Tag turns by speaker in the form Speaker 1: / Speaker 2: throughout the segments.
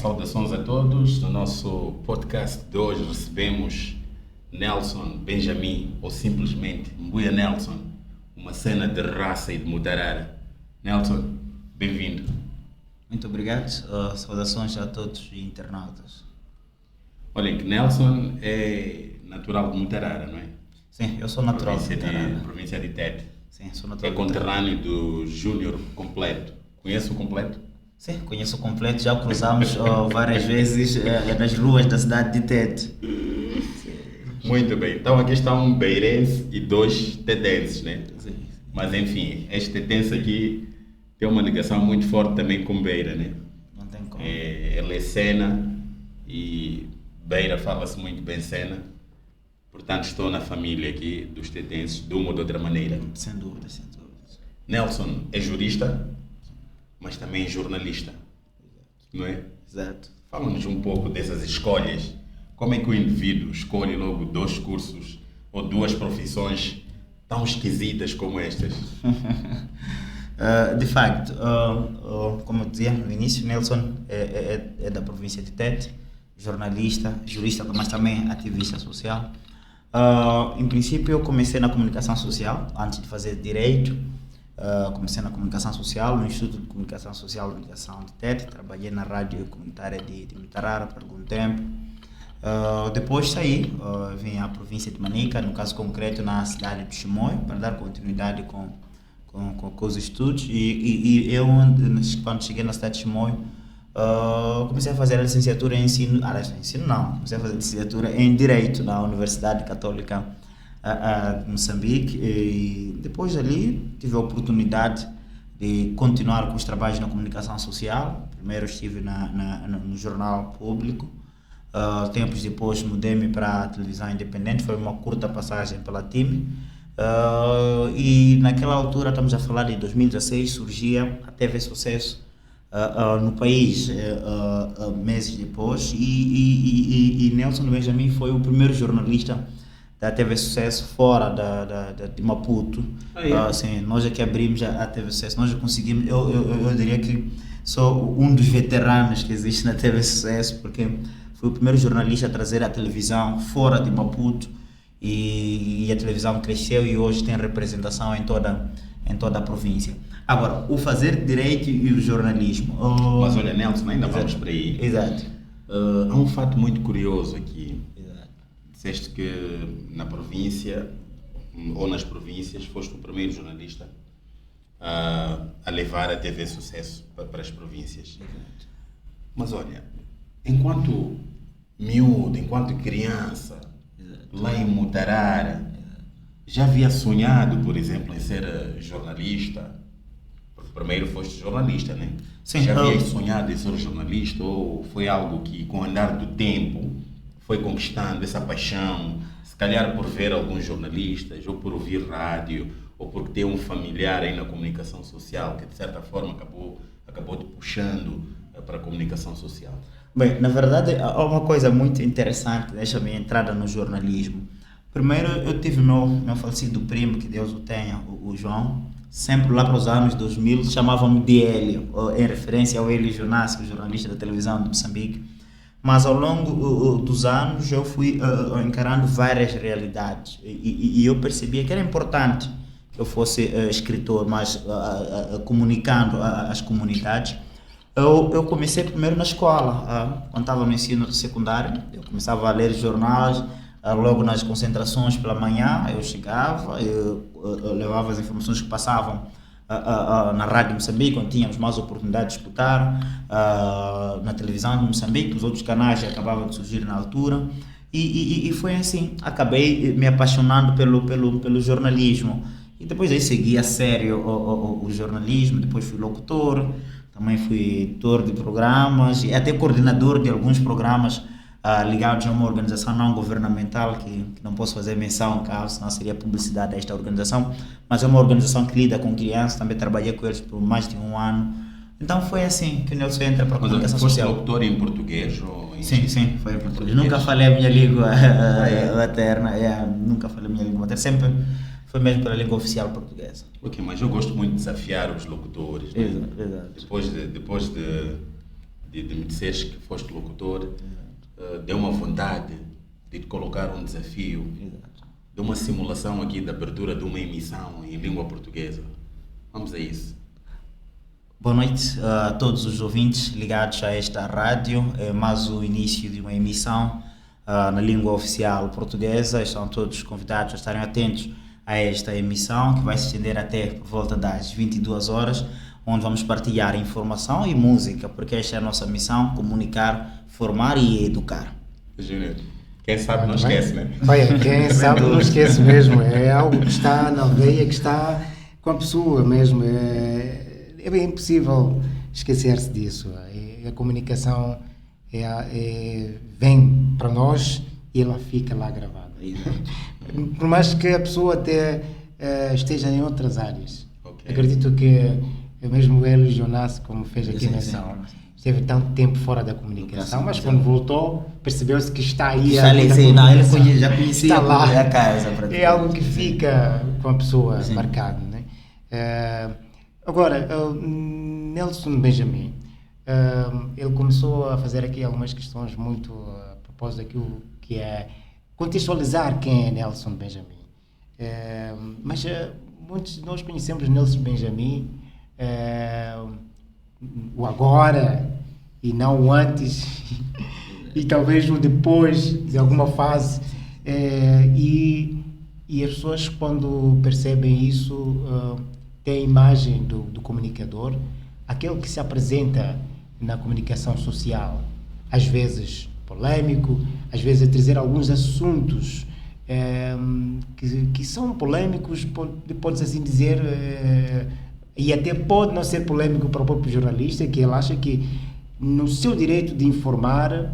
Speaker 1: saudações a todos. No nosso podcast de hoje recebemos Nelson Benjamin, ou simplesmente Mbuya Nelson, uma cena de raça e de mutarara. Nelson, bem-vindo.
Speaker 2: Muito obrigado. Saudações a todos os internautas.
Speaker 1: Olhem que Nelson é natural de Mutarara, não é?
Speaker 2: Sim, eu sou natural de Mutarara.
Speaker 1: Província de Tete.
Speaker 2: Sim, sou natural
Speaker 1: É
Speaker 2: de Mutarara.
Speaker 1: conterrâneo do Júnior Completo. Conhece o Completo?
Speaker 2: Sim, conheço o Completo. Já cruzamos várias vezes nas ruas da cidade de Tete.
Speaker 1: Muito bem. Então aqui está um beirense e dois tetenses, né?
Speaker 2: Sim.
Speaker 1: Mas enfim, este tetense aqui tem uma ligação muito forte também com Beira, né?
Speaker 2: Não tem como.
Speaker 1: Ele é Sena e Beira fala-se muito bem Sena. Portanto, estou na família aqui dos tetenses de uma ou de outra maneira.
Speaker 2: Sem dúvida, sem dúvida.
Speaker 1: Nelson é jurista, mas também é jornalista, não é?
Speaker 2: Exato.
Speaker 1: Fala-nos um pouco dessas escolhas. Como é que o indivíduo escolhe logo dois cursos ou duas profissões tão esquisitas como estas?
Speaker 2: De facto, como eu dizia no início, Nelson é da província de Tete, jornalista, jurista, mas também ativista social. Em princípio, eu comecei na comunicação social, antes de fazer direito. Comecei na comunicação social, no Instituto de Comunicação Social da Universidade de Tete. Trabalhei na rádio comunitária de Mutarara por algum tempo. Depois saí, vim à província de Manica, no caso concreto na cidade de Chimoio, para dar continuidade com os estudos. E eu, quando cheguei na cidade de Chimoio, comecei a fazer a licenciatura em ensino, comecei a fazer a licenciatura em Direito na Universidade Católica de Moçambique, e depois ali tive a oportunidade de continuar com os trabalhos na comunicação social. Primeiro estive no Jornal Público, tempos depois mudei-me para a televisão independente, foi uma curta passagem pela TIM. E naquela altura, estamos a falar de 2016, surgia a TV Sucesso no país, meses depois, e Nelson Benjamin foi o primeiro jornalista da TV Sucesso fora de Maputo. Assim, nós é que abrimos a TV Sucesso, nós já conseguimos, eu diria que sou um dos veteranos que existe na TV Sucesso, porque fui o primeiro jornalista a trazer a televisão fora de Maputo, e a televisão cresceu e hoje tem representação em toda a província. Agora, o fazer direito e o jornalismo.
Speaker 1: Mas olha, Nelson, ainda vamos por aí.
Speaker 2: Exato.
Speaker 1: Há um fato muito curioso aqui.
Speaker 2: Exato.
Speaker 1: Disseste que na província, ou nas províncias, foste o primeiro jornalista a levar a TV Sucesso para as províncias.
Speaker 2: Exato.
Speaker 1: Mas olha, enquanto miúdo, enquanto criança, lá em Mutarara, já havia sonhado, por exemplo, em ser jornalista? Porque primeiro foste jornalista, né?
Speaker 2: Sim.
Speaker 1: Já havias sonhado em ser jornalista, ou foi algo que, com o andar do tempo, foi conquistando essa paixão, se calhar por ver alguns jornalistas, ou por ouvir rádio, ou por ter um familiar aí na comunicação social, que de certa forma acabou te puxando para a comunicação social?
Speaker 2: Bem, na verdade, há uma coisa muito interessante desta minha entrada no jornalismo. Primeiro, eu tive meu falecido primo, que Deus o tenha, o João, sempre lá para os anos 2000, chamavam-me de Hélio, em referência ao Hélio Jonassi, jornalista da televisão de Moçambique. Mas ao longo dos anos eu fui encarando várias realidades, e eu percebia que era importante que eu fosse escritor, mas comunicando às comunidades. Eu comecei primeiro na escola, quando estava no ensino secundário. Eu começava a ler jornais, logo nas concentrações pela manhã eu chegava, eu levava as informações que passavam na rádio de Moçambique, onde tínhamos mais oportunidade de escutar, na televisão de Moçambique, os outros canais já acabavam de surgir na altura, e foi assim, acabei me apaixonando pelo jornalismo, e depois aí segui a sério o jornalismo. Depois fui locutor, também fui editor de programas e até coordenador de alguns programas ligados a uma organização não governamental, que não posso fazer menção cá, senão seria publicidade a esta organização, mas é uma organização que lida com crianças. Também trabalhei com eles por mais de um ano. Então foi assim que o Nelson entra para a comunicação social.
Speaker 1: Mas foste locutor em português? Ou em...
Speaker 2: Sim, foi em português. Nunca falei a minha língua materna, nunca falei a minha língua materna, sempre foi mesmo pela língua oficial portuguesa.
Speaker 1: Ok, mas eu gosto muito de desafiar os locutores. Né?
Speaker 2: Exato.
Speaker 1: Depois de me disseres que foste locutor, deu uma vontade de te colocar um desafio, de uma simulação aqui da abertura de uma emissão em língua portuguesa. Vamos a isso.
Speaker 2: Boa noite a todos os ouvintes ligados a esta rádio. É mais o início de uma emissão na língua oficial portuguesa. Estão todos convidados a estarem atentos a esta emissão, que vai se estender até por volta das 22 horas, onde vamos partilhar informação e música, porque esta é a nossa missão: comunicar, formar e educar.
Speaker 1: Júnior, quem sabe não esquece, né?
Speaker 3: Olha, quem sabe não esquece mesmo. É algo que está na veia, que está com a pessoa mesmo. É bem impossível esquecer-se disso. A comunicação vem para nós e ela fica lá gravada. Por mais que a pessoa até esteja em outras áreas. Okay. Acredito que mesmo ele, Jonas, como fez aqui na ação, esteve tanto tempo fora da comunicação, mas quando voltou, percebeu-se que está aí.
Speaker 2: Ele já conhecia
Speaker 3: está lá.
Speaker 2: A casa.
Speaker 3: É algo que fica com a pessoa marcado, né? Agora, Nelson Benjamin, ele começou a fazer aqui algumas questões muito a propósito daquilo que é contextualizar quem é Nelson Benjamin. Mas muitos de nós conhecemos Nelson Benjamin o agora e não o antes e talvez o depois de alguma fase, e as pessoas, quando percebem isso, têm a imagem do comunicador, aquele que se apresenta na comunicação social, às vezes polêmico, às vezes a trazer alguns assuntos que são polêmicos, pode-se assim dizer, e até pode não ser polêmico para o próprio jornalista, que ele acha que no seu direito de informar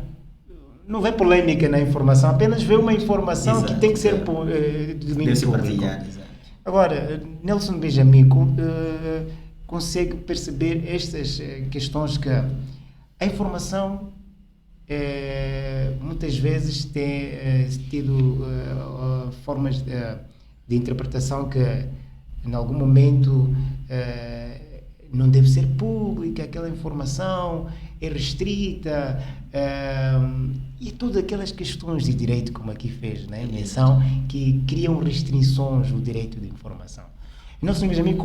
Speaker 3: não vê polêmica na informação, apenas vê uma informação, exato, que tem que ser de domínio público. Agora, Nelson Benjamin consegue perceber estas questões, que a informação muitas vezes tem tido formas de interpretação que em algum momento não deve ser pública, aquela informação é restrita, e todas aquelas questões de direito, como aqui fez, né, menção, que criam restrições no direito de informação. E Nelson Benjamin,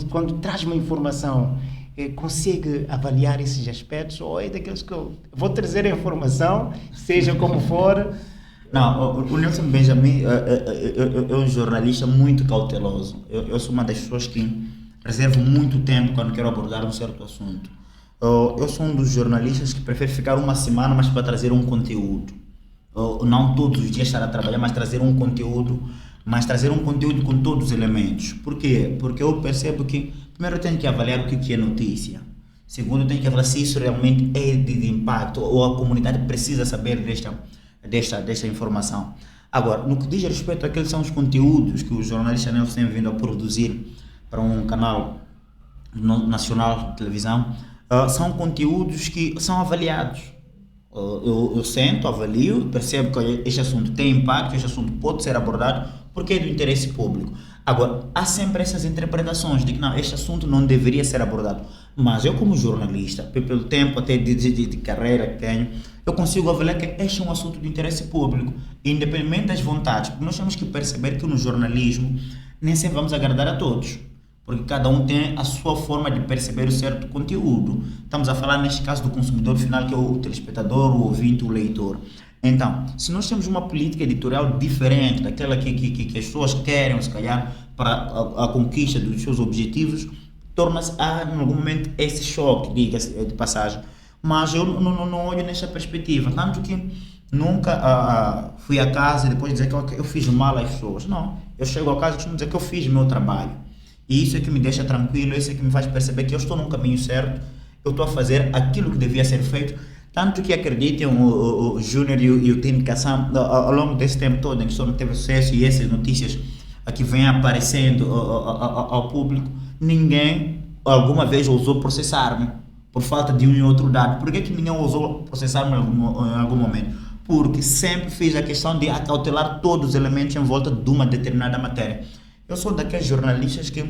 Speaker 3: quando traz uma informação, consegue avaliar esses aspectos, ou é daqueles que eu vou trazer a informação, seja como for?
Speaker 2: Não, o Nelson Benjamin é um jornalista muito cauteloso. Eu sou uma das pessoas que reservo muito tempo quando quero abordar um certo assunto. Eu sou um dos jornalistas que prefere ficar uma semana, mas para trazer um conteúdo. Não todos os dias estar a trabalhar, mas trazer um conteúdo com todos os elementos. Por quê? Porque eu percebo que, primeiro, eu tenho que avaliar o que é notícia. Segundo, eu tenho que avaliar se isso realmente é de impacto, ou a comunidade precisa saber desta informação. Agora, no que diz respeito àqueles são os conteúdos que o jornalista Nelson tem vindo a produzir para um canal nacional de televisão, são conteúdos que são avaliados. Eu sento, avalio, percebo que este assunto tem impacto, este assunto pode ser abordado porque é do interesse público. Agora, há sempre essas interpretações de que não, este assunto não deveria ser abordado. Mas eu, como jornalista, pelo tempo até de carreira que tenho, eu consigo avaliar que este é um assunto de interesse público, independente das vontades, porque nós temos que perceber que no jornalismo nem sempre vamos agradar a todos, porque cada um tem a sua forma de perceber o certo conteúdo. Estamos a falar neste caso do consumidor final, que é o telespectador, o ouvinte, o leitor. Então, se nós temos uma política editorial diferente daquela que as pessoas querem, se calhar, para a conquista dos seus objetivos, torna-se, em algum momento, esse choque, diga-se de passagem. Mas eu não olho nessa perspectiva, tanto que nunca fui a casa e depois dizer que eu fiz mal às pessoas. Não, eu chego a casa e costumo dizer que eu fiz o meu trabalho. E isso é que me deixa tranquilo, isso é que me faz perceber que eu estou num caminho certo, eu estou a fazer aquilo que devia ser feito. Tanto que acreditem, o Júnior e o time de Kassam, ao longo desse tempo todo em que só não teve sucesso e essas notícias que vêm aparecendo ao público, ninguém alguma vez ousou processar-me por falta de um e outro dado. Por que ninguém ousou processar-me em algum momento? Porque sempre fiz a questão de acautelar todos os elementos em volta de uma determinada matéria. Eu sou daqueles jornalistas que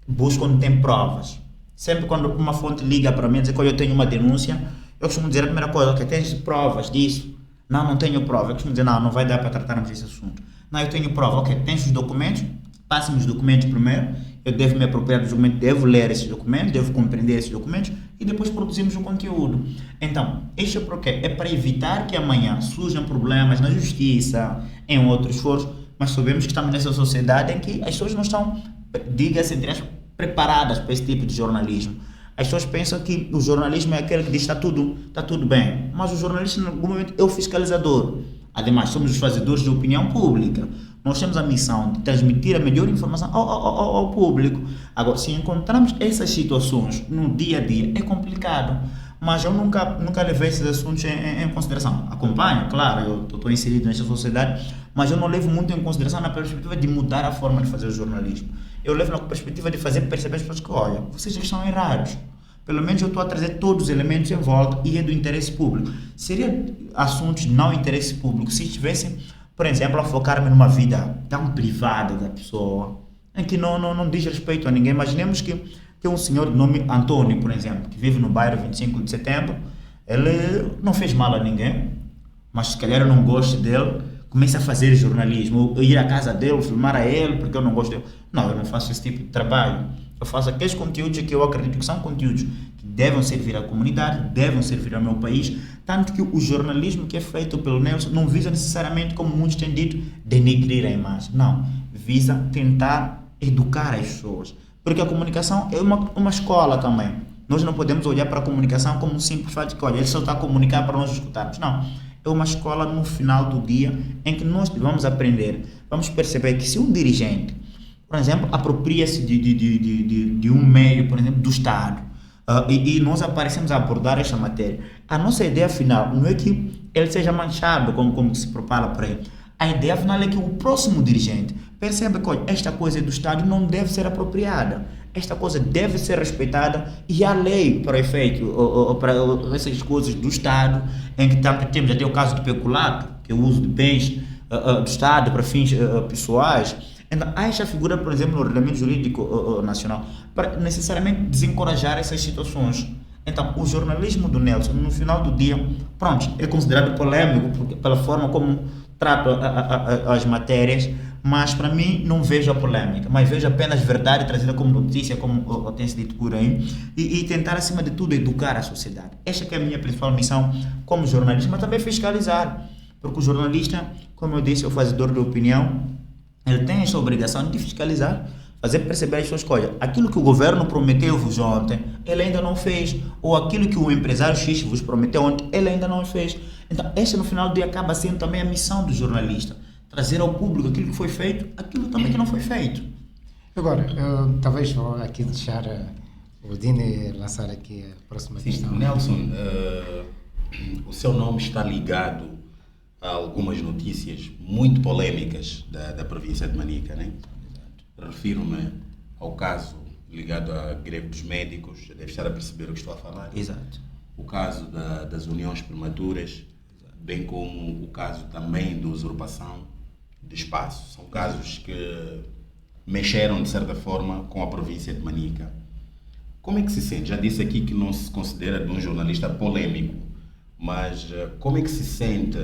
Speaker 2: buscam ter provas. Sempre quando uma fonte liga para mim e diz que eu tenho uma denúncia, Eu costumo dizer a primeira coisa, ok, tens provas disso? Não tenho prova. Eu costumo dizer, não vai dar para tratarmos desse assunto. Não, eu tenho prova, ok, tens os documentos? Passe-me os documentos primeiro, eu devo me apropriar dos documentos, devo ler esses documentos, devo compreender esses documentos e depois produzimos o conteúdo. Então, isso é para quê? É para evitar que amanhã surjam problemas na justiça, em outros foros, mas sabemos que estamos nessa sociedade em que as pessoas não estão, diga-se entre aspas, preparadas para esse tipo de jornalismo. As pessoas pensam que o jornalismo é aquele que diz está tudo bem, mas o jornalista, em algum momento, é o fiscalizador. Ademais, somos os fazedores de opinião pública. Nós temos a missão de transmitir a melhor informação ao público. Agora, se encontramos essas situações no dia a dia, é complicado. Mas eu nunca levei esses assuntos em consideração. Acompanho, claro, eu estou inserido nessa sociedade, mas eu não levo muito em consideração na perspectiva de mudar a forma de fazer o jornalismo. Eu levo na perspectiva de fazer perceber as pessoas que, olha, vocês já estão errados. Pelo menos eu estou a trazer todos os elementos em volta e é do interesse público. Seria assuntos de não interesse público se estivessem, por exemplo, a focar-me numa vida tão privada da pessoa, em que não diz respeito a ninguém. Imaginemos que tem um senhor de nome Antônio, por exemplo, que vive no bairro 25 de setembro, ele não fez mal a ninguém, mas se calhar eu não gosto dele, começa a fazer jornalismo, eu ir à casa dele, filmar a ele, porque eu não gosto dele. Não, eu não faço esse tipo de trabalho. Eu faço aqueles conteúdos que eu acredito que são conteúdos que devem servir à comunidade, devem servir ao meu país, tanto que o jornalismo que é feito pelo Nelson não visa necessariamente, como muitos têm dito, denegrir a imagem. Não, visa tentar educar as pessoas. Porque a comunicação é uma escola também. Nós não podemos olhar para a comunicação como um simples fato de que, olha, ele só está a comunicar para nós escutarmos. Não, é uma escola no final do dia em que nós vamos aprender, vamos perceber que se um dirigente, por exemplo, apropria-se de um meio, por exemplo, do Estado, e nós aparecemos a abordar esta matéria, a nossa ideia final não é que ele seja manchado, como se propala por aí. A ideia final é que o próximo dirigente perceba que, olha, esta coisa é do Estado não deve ser apropriada, esta coisa deve ser respeitada e há lei para efeito, para essas coisas do Estado, em que temos até o caso do peculato, que é o uso de bens do Estado para fins pessoais. Então, há esta figura, por exemplo, no Regulamento Jurídico Nacional, para necessariamente desencorajar essas situações. Então, o jornalismo do Nelson, no final do dia, pronto, é considerado polêmico pela forma como trata as matérias, mas para mim não vejo a polêmica, mas vejo apenas verdade trazida como notícia, como tem-se dito por aí, e tentar, acima de tudo, educar a sociedade. Esta que é a minha principal missão como jornalista, mas também fiscalizar, porque o jornalista, como eu disse, é o fazedor de opinião. Ele tem essa obrigação de fiscalizar, fazer perceber as pessoas que, olha, aquilo que o governo prometeu-vos ontem, ele ainda não fez, ou aquilo que o empresário X vos prometeu ontem, ele ainda não fez. Então, esta no final do dia acaba sendo também a missão do jornalista, trazer ao público aquilo que foi feito, aquilo também que não foi feito.
Speaker 3: Agora, talvez vou aqui deixar o Dini lançar aqui a próxima questão.
Speaker 1: Nelson, o seu nome está ligado a algumas notícias muito polêmicas da província de Manica, né? Refiro-me ao caso ligado à greve dos médicos, deve estar a perceber o que estou a falar.
Speaker 2: Exato.
Speaker 1: O caso das uniões prematuras, bem como o caso também da usurpação de espaço. São casos que mexeram, de certa forma, com a província de Manica. Como é que se sente? Já disse aqui que não se considera de um jornalista polêmico, mas como é que se sente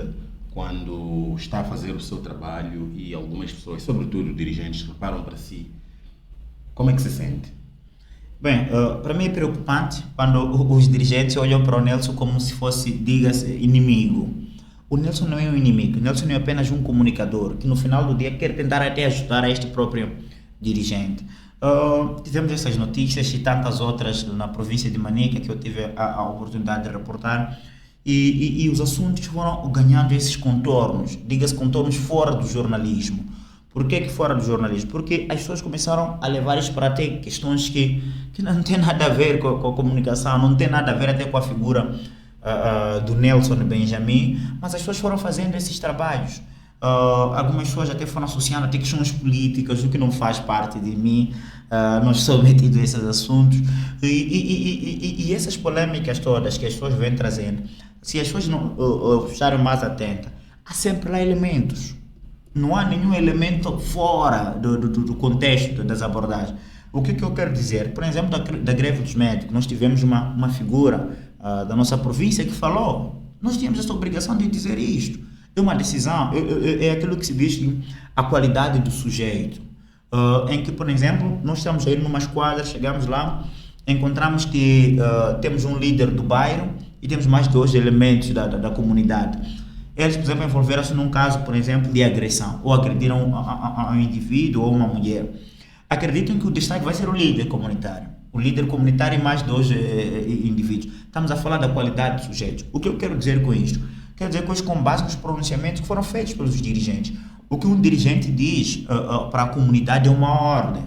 Speaker 1: quando está a fazer o seu trabalho e algumas pessoas, sobretudo dirigentes, reparam para si? Como é que se sente?
Speaker 2: Bem, para mim é preocupante quando os dirigentes olham para o Nelson como se fosse, diga-se, inimigo. O Nelson não é um inimigo, o Nelson é apenas um comunicador que no final do dia quer tentar até ajudar a este próprio dirigente. Tivemos essas notícias e tantas outras na província de Manica que eu tive a oportunidade de reportar. E os assuntos foram ganhando esses contornos, diga-se contornos fora do jornalismo. Por que fora do jornalismo? Porque as pessoas começaram a levar isso para até questões que não tem nada a ver com a comunicação, não tem nada a ver até com a figura do Nelson Benjamin, mas as pessoas foram fazendo esses trabalhos. Algumas pessoas até foram associando até questões políticas, o que não faz parte de mim, não sou metido a esses assuntos. E essas polêmicas todas que as pessoas vêm trazendo, se as pessoas não estarem mais atentas, há sempre lá elementos. Não há nenhum elemento fora do contexto das abordagens. O que eu quero dizer? Por exemplo, da greve dos médicos, nós tivemos uma figura da nossa província que falou. Nós tínhamos essa obrigação de dizer isto. É uma decisão, é aquilo que se diz que a qualidade do sujeito. Em que, por exemplo, nós estamos a ir numa esquadra, chegamos lá, encontramos que temos um líder do bairro e temos mais 2 elementos da comunidade. Eles, por exemplo, envolveram-se num caso, por exemplo, de agressão, ou agrediram a um indivíduo ou uma mulher. Acreditam que o destaque vai ser o líder comunitário. O líder comunitário e mais 2 indivíduos. Estamos a falar da qualidade do sujeito. O que eu quero dizer com isto? Quero dizer com isso com base nos pronunciamentos que foram feitos pelos dirigentes. O que um dirigente diz para a comunidade é uma ordem.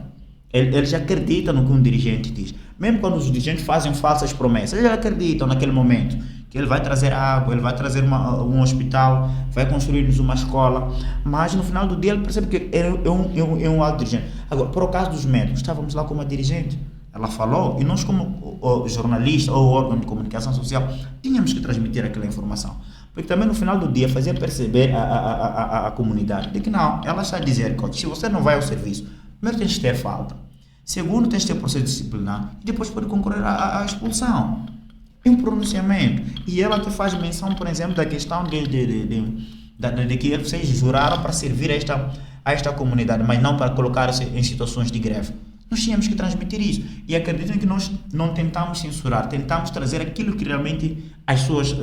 Speaker 2: Eles acreditam no que um dirigente diz. Mesmo quando os dirigentes fazem falsas promessas, eles acreditam naquele momento que ele vai trazer água, ele vai trazer um hospital, vai construir-nos uma escola, mas no final do dia ele percebe que é um alto dirigente. Agora, por causa dos médicos, estávamos lá com uma dirigente, ela falou, e nós como jornalista ou órgão de comunicação social, tínhamos que transmitir aquela informação. Porque também no final do dia fazia perceber a comunidade de que não, ela está a dizer que se você não vai ao serviço, primeiro tens de ter falta, segundo tens de ter processo disciplinar e depois pode concorrer à expulsão. É um pronunciamento. E ela te faz menção, por exemplo, da questão de que vocês juraram para servir a esta comunidade, mas não para colocar-se em situações de greve. Nós tínhamos que transmitir isso. E acreditem que nós não tentamos censurar, tentamos trazer aquilo que realmente as pessoas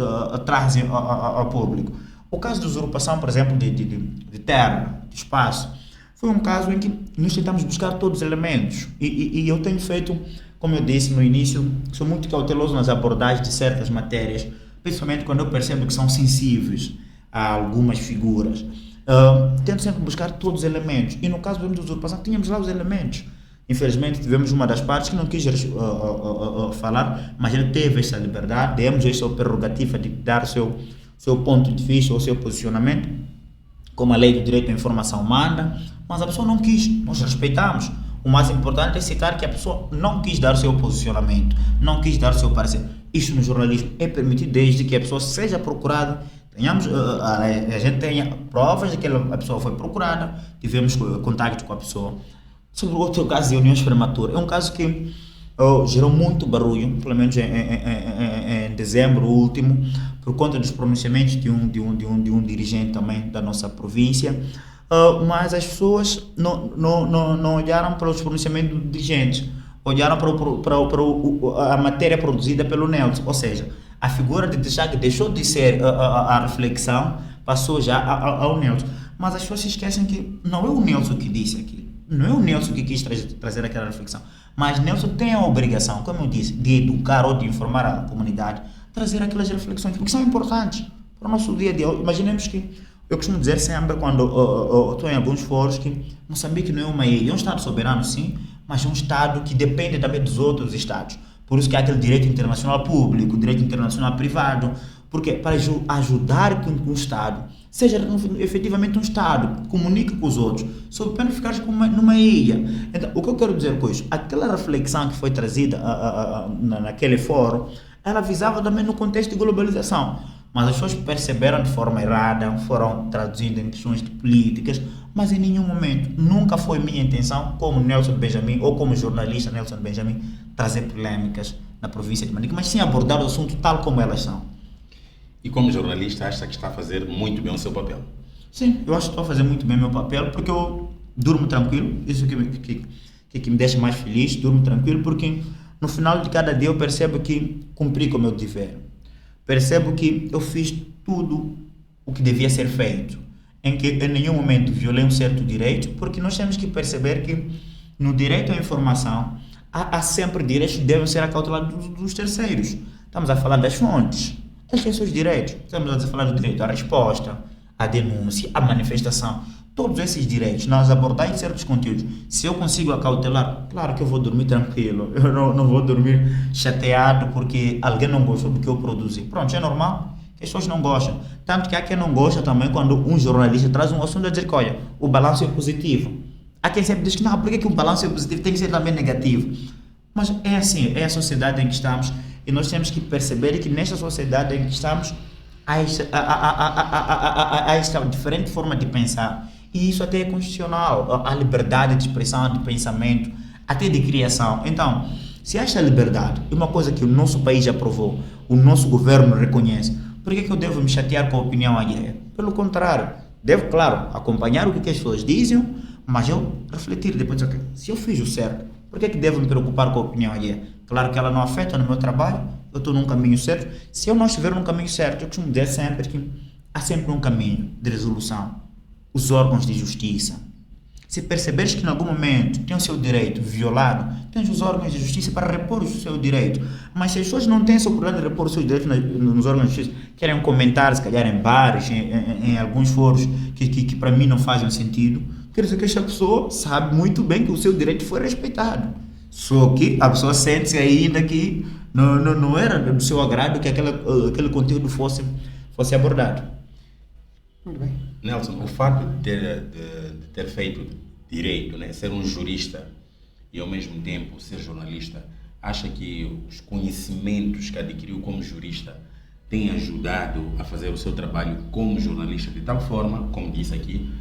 Speaker 2: trazem ao público. O caso de usurpação, por exemplo, de terra, de espaço, foi um caso em que nós tentamos buscar todos os elementos. E eu tenho feito, como eu disse no início, sou muito cauteloso nas abordagens de certas matérias, principalmente quando eu percebo que são sensíveis a algumas figuras. Tento sempre buscar todos os elementos. E no caso da usurpação, tínhamos lá os elementos. Infelizmente, tivemos uma das partes que não quis falar, mas ele teve essa liberdade, demos essa prerrogativa de dar o seu ponto de vista, o seu posicionamento, como a lei do direito à informação manda, mas a pessoa não quis, nós respeitamos. O mais importante é citar que a pessoa não quis dar o seu posicionamento, não quis dar o seu parecer. Isto no jornalismo é permitido desde que a pessoa seja procurada, a gente tenha provas de que a pessoa foi procurada, tivemos contato com a pessoa. Sobre o outro caso de uniões prematuras, é um caso que gerou muito barulho, pelo menos em dezembro último, por conta dos pronunciamentos de um dirigente também da nossa província, mas as pessoas não olharam para os pronunciamentos do dirigente, olharam para a matéria produzida pelo Nelson, ou seja, a figura de destaque deixou de ser a reflexão, passou já ao Nelson, mas as pessoas se esquecem que não é o Nelson que disse aquilo. Não é o Nelson que quis trazer aquela reflexão, mas Nelson tem a obrigação, como eu disse, de educar ou de informar a comunidade, trazer aquelas reflexões, porque são importantes para o nosso dia a dia. Imaginemos que, eu costumo dizer sempre, quando estou em alguns foros, que Moçambique não é uma ilha, é um Estado soberano sim, mas é um Estado que depende também dos outros Estados. Por isso que há aquele direito internacional público, direito internacional privado, porque para ajudar que um Estado seja efetivamente um Estado, comunique com os outros, sob pena de ficar numa ilha. Então, o que eu quero dizer com isso? Aquela reflexão que foi trazida naquele fórum, ela visava também no contexto de globalização, mas as pessoas perceberam de forma errada, foram traduzindo em questões políticas, mas em nenhum momento, nunca foi minha intenção, como Nelson Benjamin, ou como jornalista Nelson Benjamin, trazer polêmicas na província de Manica, mas sim abordar o assunto tal como elas são.
Speaker 1: E como jornalista, acha que está a fazer muito bem o seu papel?
Speaker 2: Sim, eu acho que estou a fazer muito bem o meu papel, porque eu durmo tranquilo, isso que me deixa mais feliz, durmo tranquilo, porque no final de cada dia eu percebo que cumpri com o meu dever. Percebo que eu fiz tudo o que devia ser feito, em que em nenhum momento violei um certo direito, porque nós temos que perceber que no direito à informação há sempre direitos que devem ser acautelados dos terceiros. Estamos a falar das fontes. Eles têm seus direitos. Estamos a falar do direito à resposta, à denúncia, à manifestação. Todos esses direitos, nós abordamos certos conteúdos. Se eu consigo acautelar, claro que eu vou dormir tranquilo. Eu não vou dormir chateado porque alguém não gostou do que eu produzi. Pronto, é normal. As pessoas não gostam. Tanto que há quem não gosta também quando um jornalista traz um assunto a dizer que, olha, o balanço é positivo. Há quem sempre diz que, não, por que o balanço é positivo? Tem que ser também negativo. Mas é assim, é a sociedade em que estamos. E nós temos que perceber que nesta sociedade em que estamos há esta diferente forma de pensar. E isso até é constitucional. A liberdade de expressão, de pensamento, até de criação. Então, Se esta liberdade é uma coisa que o nosso país aprovou, o nosso governo reconhece, por que eu devo me chatear com a opinião alheia? Pelo contrário, devo, claro, acompanhar o que as pessoas dizem, mas eu refletir depois, okay, se eu fiz o certo, por que devo me preocupar com a opinião alheia? Claro que ela não afeta no meu trabalho, eu estou num caminho certo. Se eu não estiver num caminho certo, eu costumo dizer sempre que há sempre um caminho de resolução. Os órgãos de justiça. Se perceberes que em algum momento tem o seu direito violado, tens os órgãos de justiça para repor o seu direito. Mas se as pessoas não têm essa oportunidade de repor os seus direitos nos órgãos de justiça, querem comentar, se calhar em bares, em alguns foros que para mim não fazem sentido, quer dizer que esta pessoa sabe muito bem que o seu direito foi respeitado. Só que a pessoa sente-se ainda que não era do seu agrado que aquele conteúdo fosse abordado.
Speaker 3: Muito bem.
Speaker 1: Nelson, o fato de ter feito direito, né, ser um jurista e ao mesmo tempo ser jornalista, acha que os conhecimentos que adquiriu como jurista têm ajudado a fazer o seu trabalho como jornalista de tal forma, como disse aqui,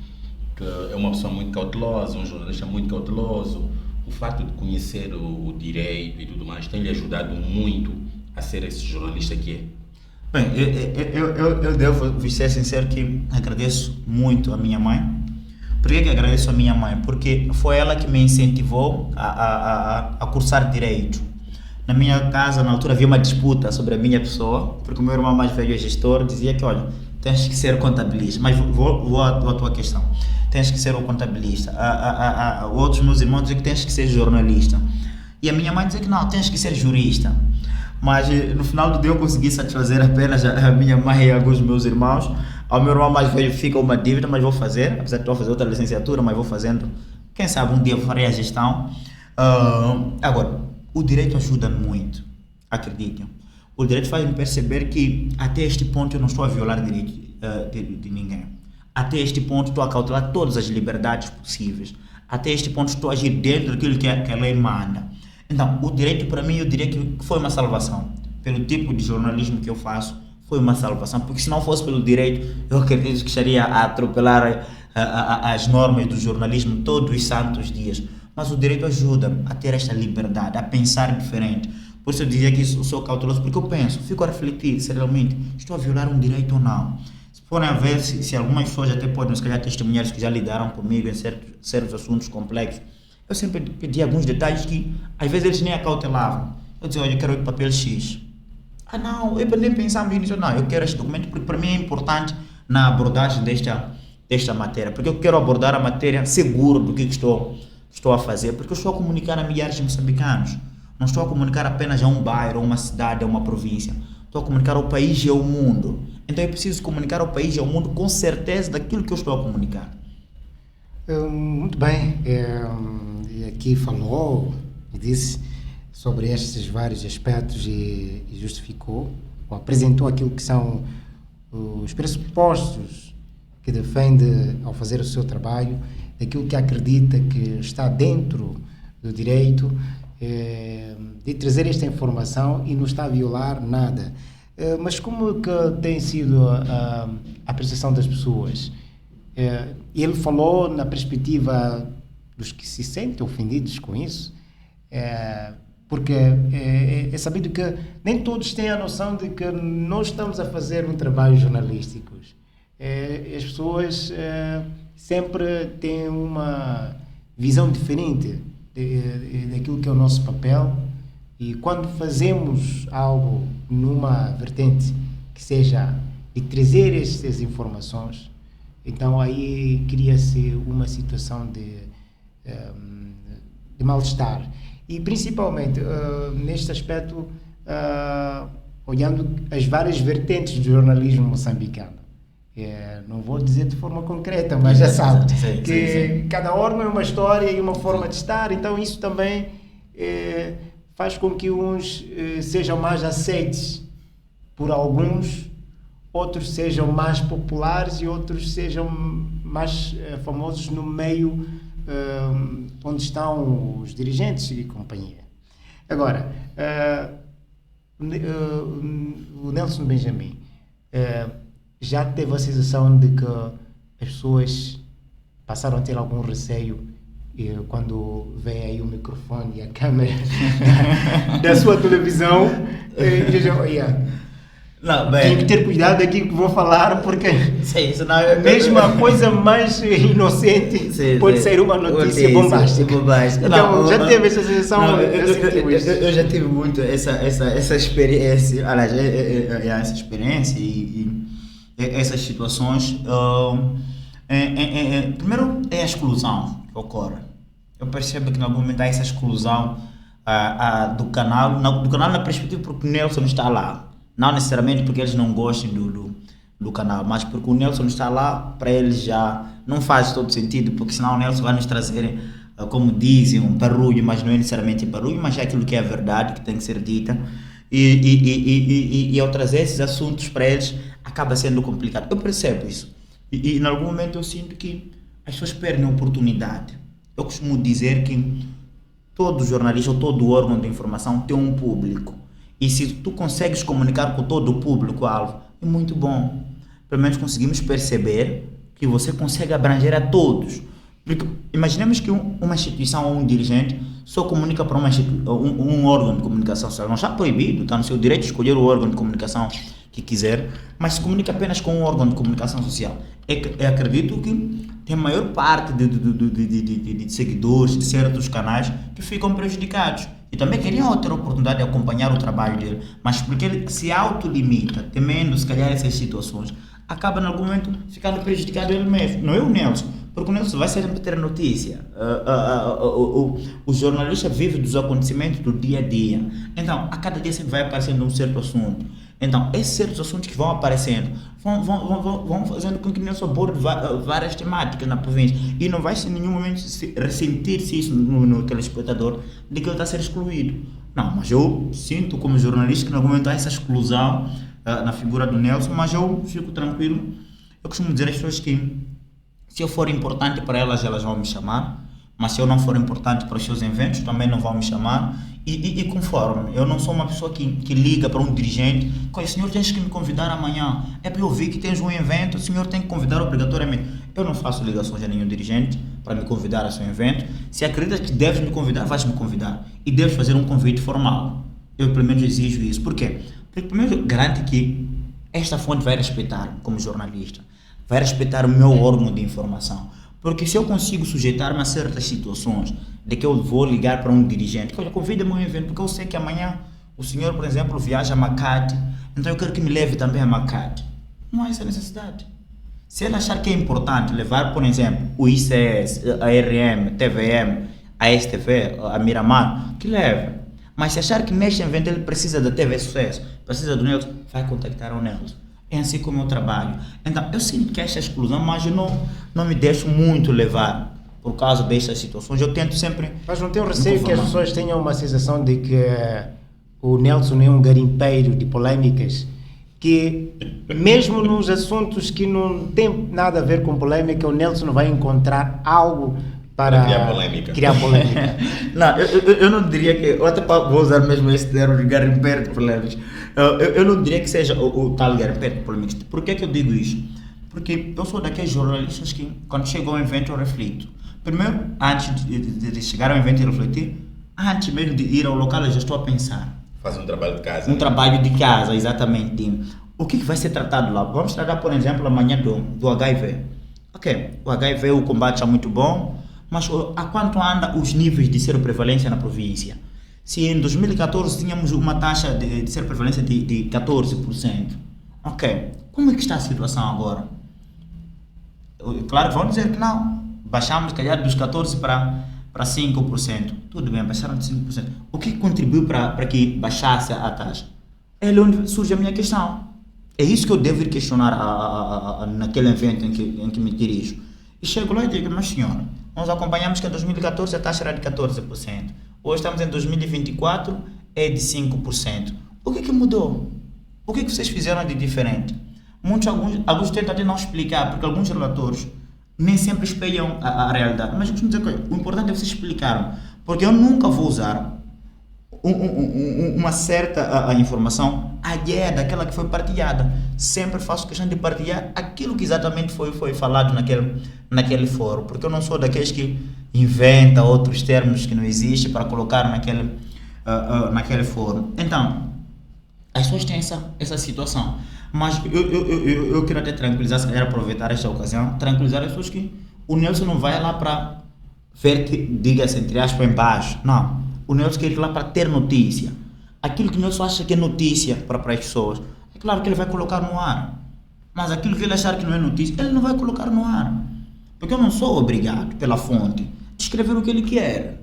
Speaker 1: que é uma pessoa muito cautelosa, um jornalista muito cauteloso? O fato de conhecer o direito e tudo mais tem lhe ajudado muito a ser esse jornalista que é?
Speaker 2: Bem, eu devo ser sincero que agradeço muito a minha mãe. Por que agradeço a minha mãe? Porque foi ela que me incentivou a cursar Direito. Na minha casa, na altura, havia uma disputa sobre a minha pessoa, porque o meu irmão mais velho é gestor, dizia que, olha, tens que ser contabilista. Mas vou à tua questão. Tens que ser o contabilista. Outros meus irmãos diziam que tens que ser jornalista. E a minha mãe dizia que não, tens que ser jurista. Mas no final do dia eu consegui satisfazer apenas a minha mãe e alguns meus irmãos. Ao meu irmão mais velho fica uma dívida, mas vou fazer, apesar de estou a fazer outra licenciatura, mas vou fazendo. Quem sabe um dia farei a gestão. Agora, o direito ajuda muito, acreditem. O direito faz-me perceber que até este ponto eu não estou a violar direito de ninguém. Até este ponto estou a cautelar todas as liberdades possíveis. Até este ponto estou a agir dentro daquilo que a lei manda. Então, o direito para mim, eu diria que foi uma salvação. Pelo tipo de jornalismo que eu faço, foi uma salvação. Porque se não fosse pelo direito, eu acredito que estaria a atropelar as normas do jornalismo todos os santos dias. Mas o direito ajuda a ter esta liberdade, a pensar diferente. Por isso eu dizia que sou cauteloso, porque eu penso, fico a refletir se realmente estou a violar um direito ou não. Se forem a ver, se algumas pessoas até podem, se calhar, testemunhar que já lidaram comigo em certos assuntos complexos, eu sempre pedi alguns detalhes que às vezes eles nem acautelavam. Eu dizia, olha, eu quero o papel X. Ah não, eu nem pensava nisso, não, eu quero este documento porque para mim é importante na abordagem desta matéria, porque eu quero abordar a matéria seguro do que estou a fazer, porque eu estou a comunicar a milhares de moçambicanos. Não estou a comunicar apenas a um bairro, a uma cidade, a uma província. Estou a comunicar ao país e ao mundo. Então eu preciso comunicar ao país e ao mundo com certeza daquilo que eu estou a comunicar.
Speaker 3: Muito bem. E aqui falou e disse sobre estes vários aspectos e justificou, ou apresentou aquilo que são os pressupostos que defende ao fazer o seu trabalho, daquilo que acredita que está dentro do direito, de trazer esta informação e não está a violar nada. Mas como que tem sido a apreciação das pessoas? Ele falou na perspectiva dos que se sentem ofendidos com isso, porque é sabido que nem todos têm a noção de que nós estamos a fazer um trabalho jornalístico. As pessoas sempre têm uma visão diferente daquilo que é o nosso papel, e quando fazemos algo numa vertente que seja de trazer estas informações, então aí cria-se uma situação de mal-estar. E principalmente neste aspecto, olhando as várias vertentes do jornalismo moçambicano. Não vou dizer de forma concreta, mas já sabe que cada órgão é uma história e uma forma de estar, então isso também faz com que uns sejam mais aceites por alguns, outros sejam mais populares e outros sejam mais famosos no meio onde estão os dirigentes e companhia. Agora, o Nelson Benjamin já teve a sensação de que as pessoas passaram a ter algum receio E quando vem aí o microfone e a câmera da sua televisão, eu já,
Speaker 2: Não,
Speaker 3: tenho que
Speaker 2: bem.
Speaker 3: ter cuidado aqui que vou falar, porque
Speaker 2: Sim, isso não é
Speaker 3: mesmo a coisa mais inocente
Speaker 2: Sim,
Speaker 3: pode
Speaker 2: sim.
Speaker 3: ser uma notícia bombástica.
Speaker 2: Bombástica.
Speaker 3: Então,
Speaker 2: Não,
Speaker 3: já teve essa sensação?
Speaker 2: não,
Speaker 3: Já sentiu isso?
Speaker 2: eu já tive muito essa experiência, aliás, essa experiência e essas situações. Primeiro é a exclusão que ocorre. Eu percebo que em algum momento há essa exclusão do canal na perspectiva porque o Nelson está lá. Não necessariamente porque eles não gostem do canal, mas porque o Nelson está lá, para eles já não faz todo sentido, porque senão o Nelson vai nos trazer, como dizem, um barulho, mas não é necessariamente barulho, mas é aquilo que é a verdade, que tem que ser dita. E ao trazer esses assuntos para eles, acaba sendo complicado. Eu percebo isso. E em algum momento eu sinto que as pessoas perdem a oportunidade. Eu costumo dizer que todo jornalista ou todo órgão de informação tem um público. E se tu consegues comunicar com todo o público-alvo, é muito bom. Pelo menos conseguimos perceber que você consegue abranger a todos. Porque imaginemos que uma instituição ou um dirigente só comunica para um órgão de comunicação social. Não está proibido, está no seu direito de escolher o órgão de comunicação que quiser, mas se comunica apenas com um órgão de comunicação social. Eu acredito que tem a maior parte de seguidores de certos canais que ficam prejudicados. E também queriam ter a oportunidade de acompanhar o trabalho dele, mas porque ele se autolimita, temendo se calhar essas situações, acaba em algum momento ficando prejudicado ele mesmo. Não é o Nelson, porque o Nelson vai sempre ter notícia. O jornalista vive dos acontecimentos do dia a dia. Então, a cada dia sempre vai aparecendo um certo assunto. Então, esses certos assuntos que vão aparecendo vão fazendo com que o Nelson aborde várias temáticas na província. E não vai em nenhum momento ressentir-se isso no telespectador de que ele está a ser excluído. Não, mas eu sinto como jornalista que em algum momento há essa exclusão na figura do Nelson, mas eu fico tranquilo. Eu costumo dizer às pessoas que se eu for importante para elas vão me chamar, mas se eu não for importante para os seus eventos, também não vão me chamar. E conforme, eu não sou uma pessoa que liga para um dirigente, o senhor tens que me convidar amanhã, é para eu ouvir que tens um evento, o senhor tem que convidar obrigatoriamente. Eu não faço ligações a nenhum dirigente para me convidar a seu evento. Se acreditas que deves me convidar, vais me convidar. E deves fazer um convite formal. Eu pelo menos exijo isso. Por quê? Porque primeiro garante que esta fonte vai respeitar como jornalista, vai respeitar o meu órgão de informação. Porque se eu consigo sujeitar-me a certas situações, de que eu vou ligar para um dirigente, que convida-me a um evento, porque eu sei que amanhã o senhor, por exemplo, viaja a Macate, então eu quero que me leve também a Macate. Não há essa necessidade. Se ele achar que é importante levar, por exemplo, o ICS, a RM, TVM, a STV, a Miramar, que leve. Mas se achar que neste evento ele precisa da TV Sucesso, precisa do Nelson, vai contactar o Nelson. É assim como eu trabalho. Então, eu sinto que esta exclusão, mas eu não me deixo muito levar por causa destas situações. Eu tento sempre...
Speaker 3: Mas não tenho receio que as pessoas tenham uma sensação de que o Nelson é um garimpeiro de polêmicas, que mesmo nos assuntos que não tem nada a ver com polêmica, o Nelson vai encontrar algo para criar polêmica.
Speaker 2: Não, eu não diria que... Eu até vou usar mesmo esse termo de garimpeiro de polêmicas. Eu não diria que seja o tal garimpeiro de polêmicas. Por que eu digo isso? Porque eu sou daqueles jornalistas que, quando chego ao evento, eu reflito. Primeiro, antes de chegar ao evento e refletir, antes mesmo de ir ao local, eu já estou a pensar.
Speaker 1: Faz um trabalho de casa.
Speaker 2: Um trabalho de casa, exatamente. O que vai ser tratado lá? Vamos tratar, por exemplo, amanhã do HIV. Ok, o HIV, o combate é muito bom, mas a quanto anda os níveis de seroprevalência na província? Se em 2014 tínhamos uma taxa de seroprevalência de 14%, ok, como é que está a situação agora? Claro que vão dizer que não, baixamos, calhar, dos 14% para 5%. Tudo bem, baixaram de 5%. O que contribuiu para que baixasse a taxa? É onde surge a minha questão. É isso que eu devo ir questionar naquele evento em que me dirijo. E chego lá e digo, mas senhora, nós acompanhamos que em 2014 a taxa era de 14%. Hoje estamos em 2024, é de 5%. O que mudou? O que vocês fizeram de diferente? Alguns tentam até não explicar, porque alguns relatores nem sempre espelham a realidade. Mas eu costumo dizer que o importante é vocês explicarem. Porque eu nunca vou usar uma certa informação alheia daquela que foi partilhada. Sempre faço questão de partilhar aquilo que exatamente foi falado naquele fórum. Porque eu não sou daqueles que inventa outros termos que não existem para colocar naquele fórum. Então, as pessoas têm essa situação. Mas eu quero até tranquilizar, se calhar aproveitar esta ocasião, tranquilizar as pessoas que o Nelson não vai lá para ver, diga-se entre aspas, embaixo. Não. O Nelson quer ir lá para ter notícia. Aquilo que o Nelson acha que é notícia para as pessoas, é claro que ele vai colocar no ar. Mas aquilo que ele achar que não é notícia, ele não vai colocar no ar. Porque eu não sou obrigado, pela fonte, de escrever o que ele quer.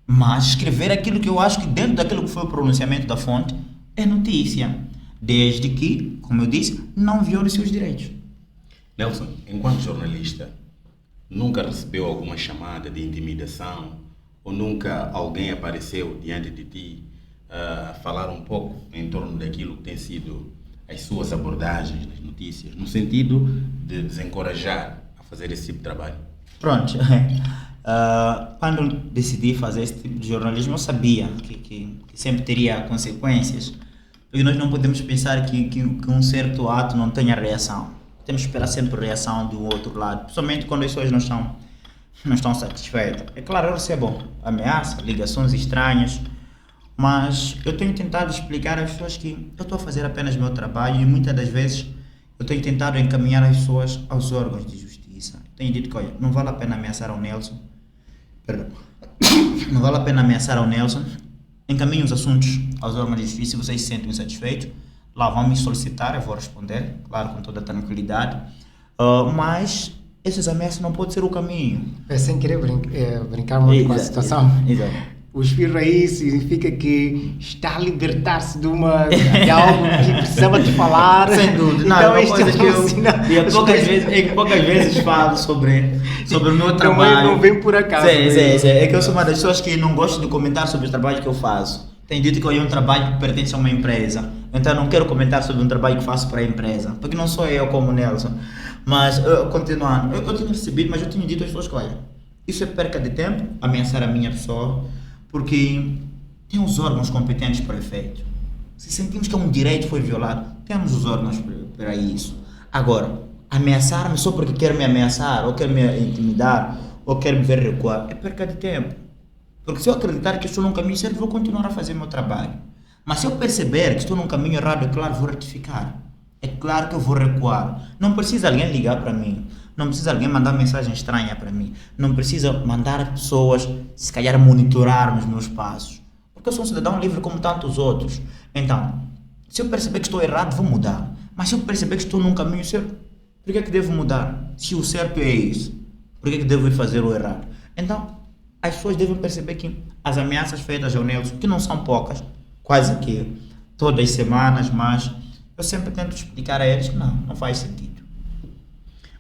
Speaker 2: Mas escrever aquilo que eu acho que dentro daquilo que foi o pronunciamento da fonte é notícia. Desde que, como eu disse, não viole seus direitos.
Speaker 1: Nelson, enquanto jornalista, nunca recebeu alguma chamada de intimidação ou nunca alguém apareceu diante de ti a falar um pouco em torno daquilo que tem sido as suas abordagens nas notícias, no sentido de desencorajar a fazer esse tipo de trabalho?
Speaker 2: Pronto. Quando decidi fazer esse tipo de jornalismo, eu sabia que sempre teria consequências. Porque nós não podemos pensar que um certo ato não tenha reação. Temos que esperar sempre reação do outro lado, principalmente quando as pessoas não estão satisfeitas. É claro, eu recebo ameaças, ligações estranhas, mas eu tenho tentado explicar às pessoas que eu estou a fazer apenas meu trabalho e muitas das vezes eu tenho tentado encaminhar as pessoas aos órgãos de justiça. Tenho dito que, olha, não vale a pena ameaçar ao Nelson, não vale a pena ameaçar ao Nelson, encaminhe os assuntos aos órgãos de justiça. Se vocês se sentem insatisfeitos, lá vão me solicitar, eu vou responder, claro, com toda a tranquilidade, mas essas ameaças não podem ser o caminho.
Speaker 3: É sem querer brincar muito com a situação.
Speaker 2: Exato.
Speaker 3: O espirro aí significa que está a libertar-se de algo que precisava de falar.
Speaker 2: Sem dúvida. Não,
Speaker 3: então,
Speaker 2: é uma coisa que eu poucas vezes falo sobre o meu trabalho.
Speaker 3: Não vem por acaso.
Speaker 2: Sim. É que eu sou uma das pessoas que não gosto de comentar sobre o trabalho que eu faço. Tenho dito que eu um trabalho que pertence a uma empresa. Então não quero comentar sobre um trabalho que faço para a empresa. Porque não sou eu como Nelson. Mas, continuando, eu tenho recebido, mas eu tenho dito às pessoas que, olha, isso é perca de tempo, ameaçar a minha pessoa, porque tem os órgãos competentes para efeito. Se sentimos que um direito foi violado, temos os órgãos para isso. Agora, ameaçar-me só porque quer me ameaçar, ou quer me intimidar, ou quer me ver recuar, é perca de tempo. Porque se eu acreditar que estou num caminho certo, vou continuar a fazer meu trabalho. Mas se eu perceber que estou num caminho errado, é claro, vou retificar. É claro que eu vou recuar. Não precisa alguém ligar para mim. Não precisa alguém mandar mensagem estranha para mim. Não precisa mandar pessoas, se calhar, monitorar os meus passos. Porque eu sou um cidadão livre como tantos outros. Então, se eu perceber que estou errado, vou mudar. Mas se eu perceber que estou num caminho certo, por que é que devo mudar? Se o certo é isso, por que é que devo ir fazer o errado? Então, as pessoas devem perceber que as ameaças feitas ao Nelson, que não são poucas, quase que todas as semanas, mas eu sempre tento explicar a eles que não faz sentido.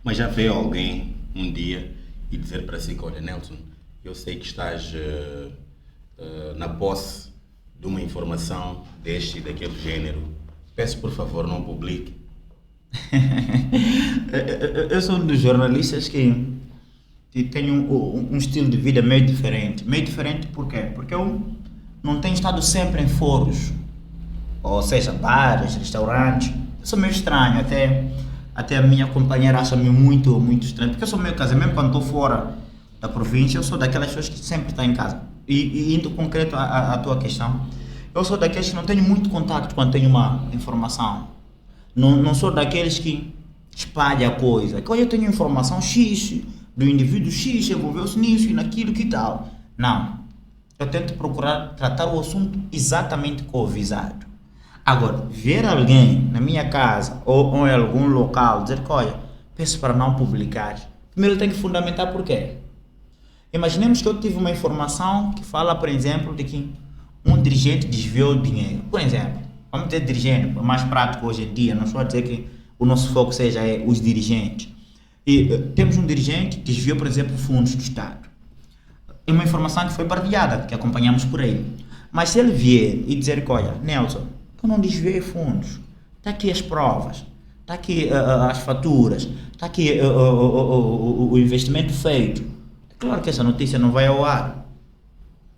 Speaker 1: Mas já veio alguém um dia e dizer para si, olha, Nelson, eu sei que estás na posse de uma informação deste e daquele género. Peço, por favor, não publique.
Speaker 2: Eu sou um dos jornalistas que tenho um estilo de vida meio diferente. Meio diferente por quê? Porque eu não tenho estado sempre em fóruns, ou seja, bares, restaurantes. Eu sou meio estranho, até a minha companheira acha-me muito, muito estranho, porque eu sou meio caseiro, mesmo quando estou fora da província, eu sou daquelas pessoas que sempre estão em casa. E indo concreto à tua questão, eu sou daqueles que não tenho muito contato quando tenho uma informação. Não sou daqueles que espalha a coisa. Que eu tenho informação X, do indivíduo X, envolveu-se nisso e naquilo que tal. Não. Eu tento procurar tratar o assunto exatamente como visado. Agora, ver alguém na minha casa ou em algum local dizer que, olha, peço para não publicar, primeiro tem que fundamentar por quê. Imaginemos que eu tive uma informação que fala, por exemplo, de que um dirigente desviou dinheiro. Por exemplo, vamos dizer dirigente, é mais prático hoje em dia, não estou a dizer que o nosso foco seja os dirigentes. E temos um dirigente que desviou, por exemplo, fundos do Estado. É uma informação que foi partilhada, que acompanhamos por aí. Mas se ele vier e dizer que, olha, Nelson, eu não desviei fundos, está aqui as provas, está aqui as faturas, está aqui o investimento feito, é claro que essa notícia não vai ao ar.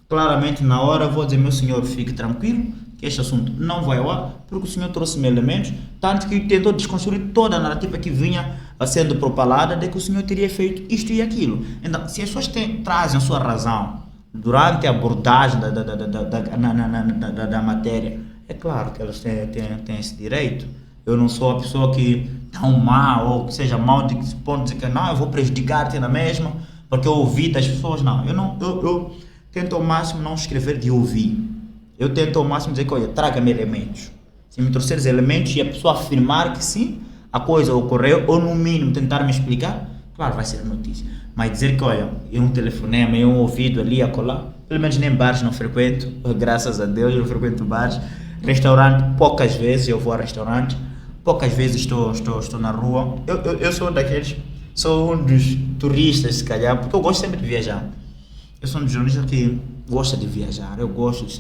Speaker 2: Claramente na hora eu vou dizer, meu senhor, fique tranquilo, que que este assunto não vai ao ar, porque o senhor trouxe-me elementos, tanto que tentou desconstruir toda a narrativa que vinha sendo propalada de que o senhor teria feito isto e aquilo. Então, se as pessoas trazem a sua razão durante a abordagem da matéria, é claro que elas têm esse direito. Eu não sou a pessoa que tão mal, ou que seja mal de que pode dizer que não, eu vou prejudicar-te na mesma, porque eu ouvi das pessoas. Não, eu tento ao máximo não escrever de ouvir. Eu tento ao máximo dizer que, olha, traga-me elementos. Se me trouxeres elementos e a pessoa afirmar que sim, a coisa ocorreu, ou no mínimo tentar me explicar, claro, vai ser notícia. Mas dizer que, olha, é um telefonema, é um ouvido ali, acolá, pelo menos nem bares não frequento, graças a Deus, eu não frequento bares. Restaurante, poucas vezes eu vou a restaurante, poucas vezes estou na rua. Eu sou daqueles, sou um dos turistas, se calhar, porque eu gosto sempre de viajar. Eu sou um dos jornalistas que gosta de viajar. Eu gosto de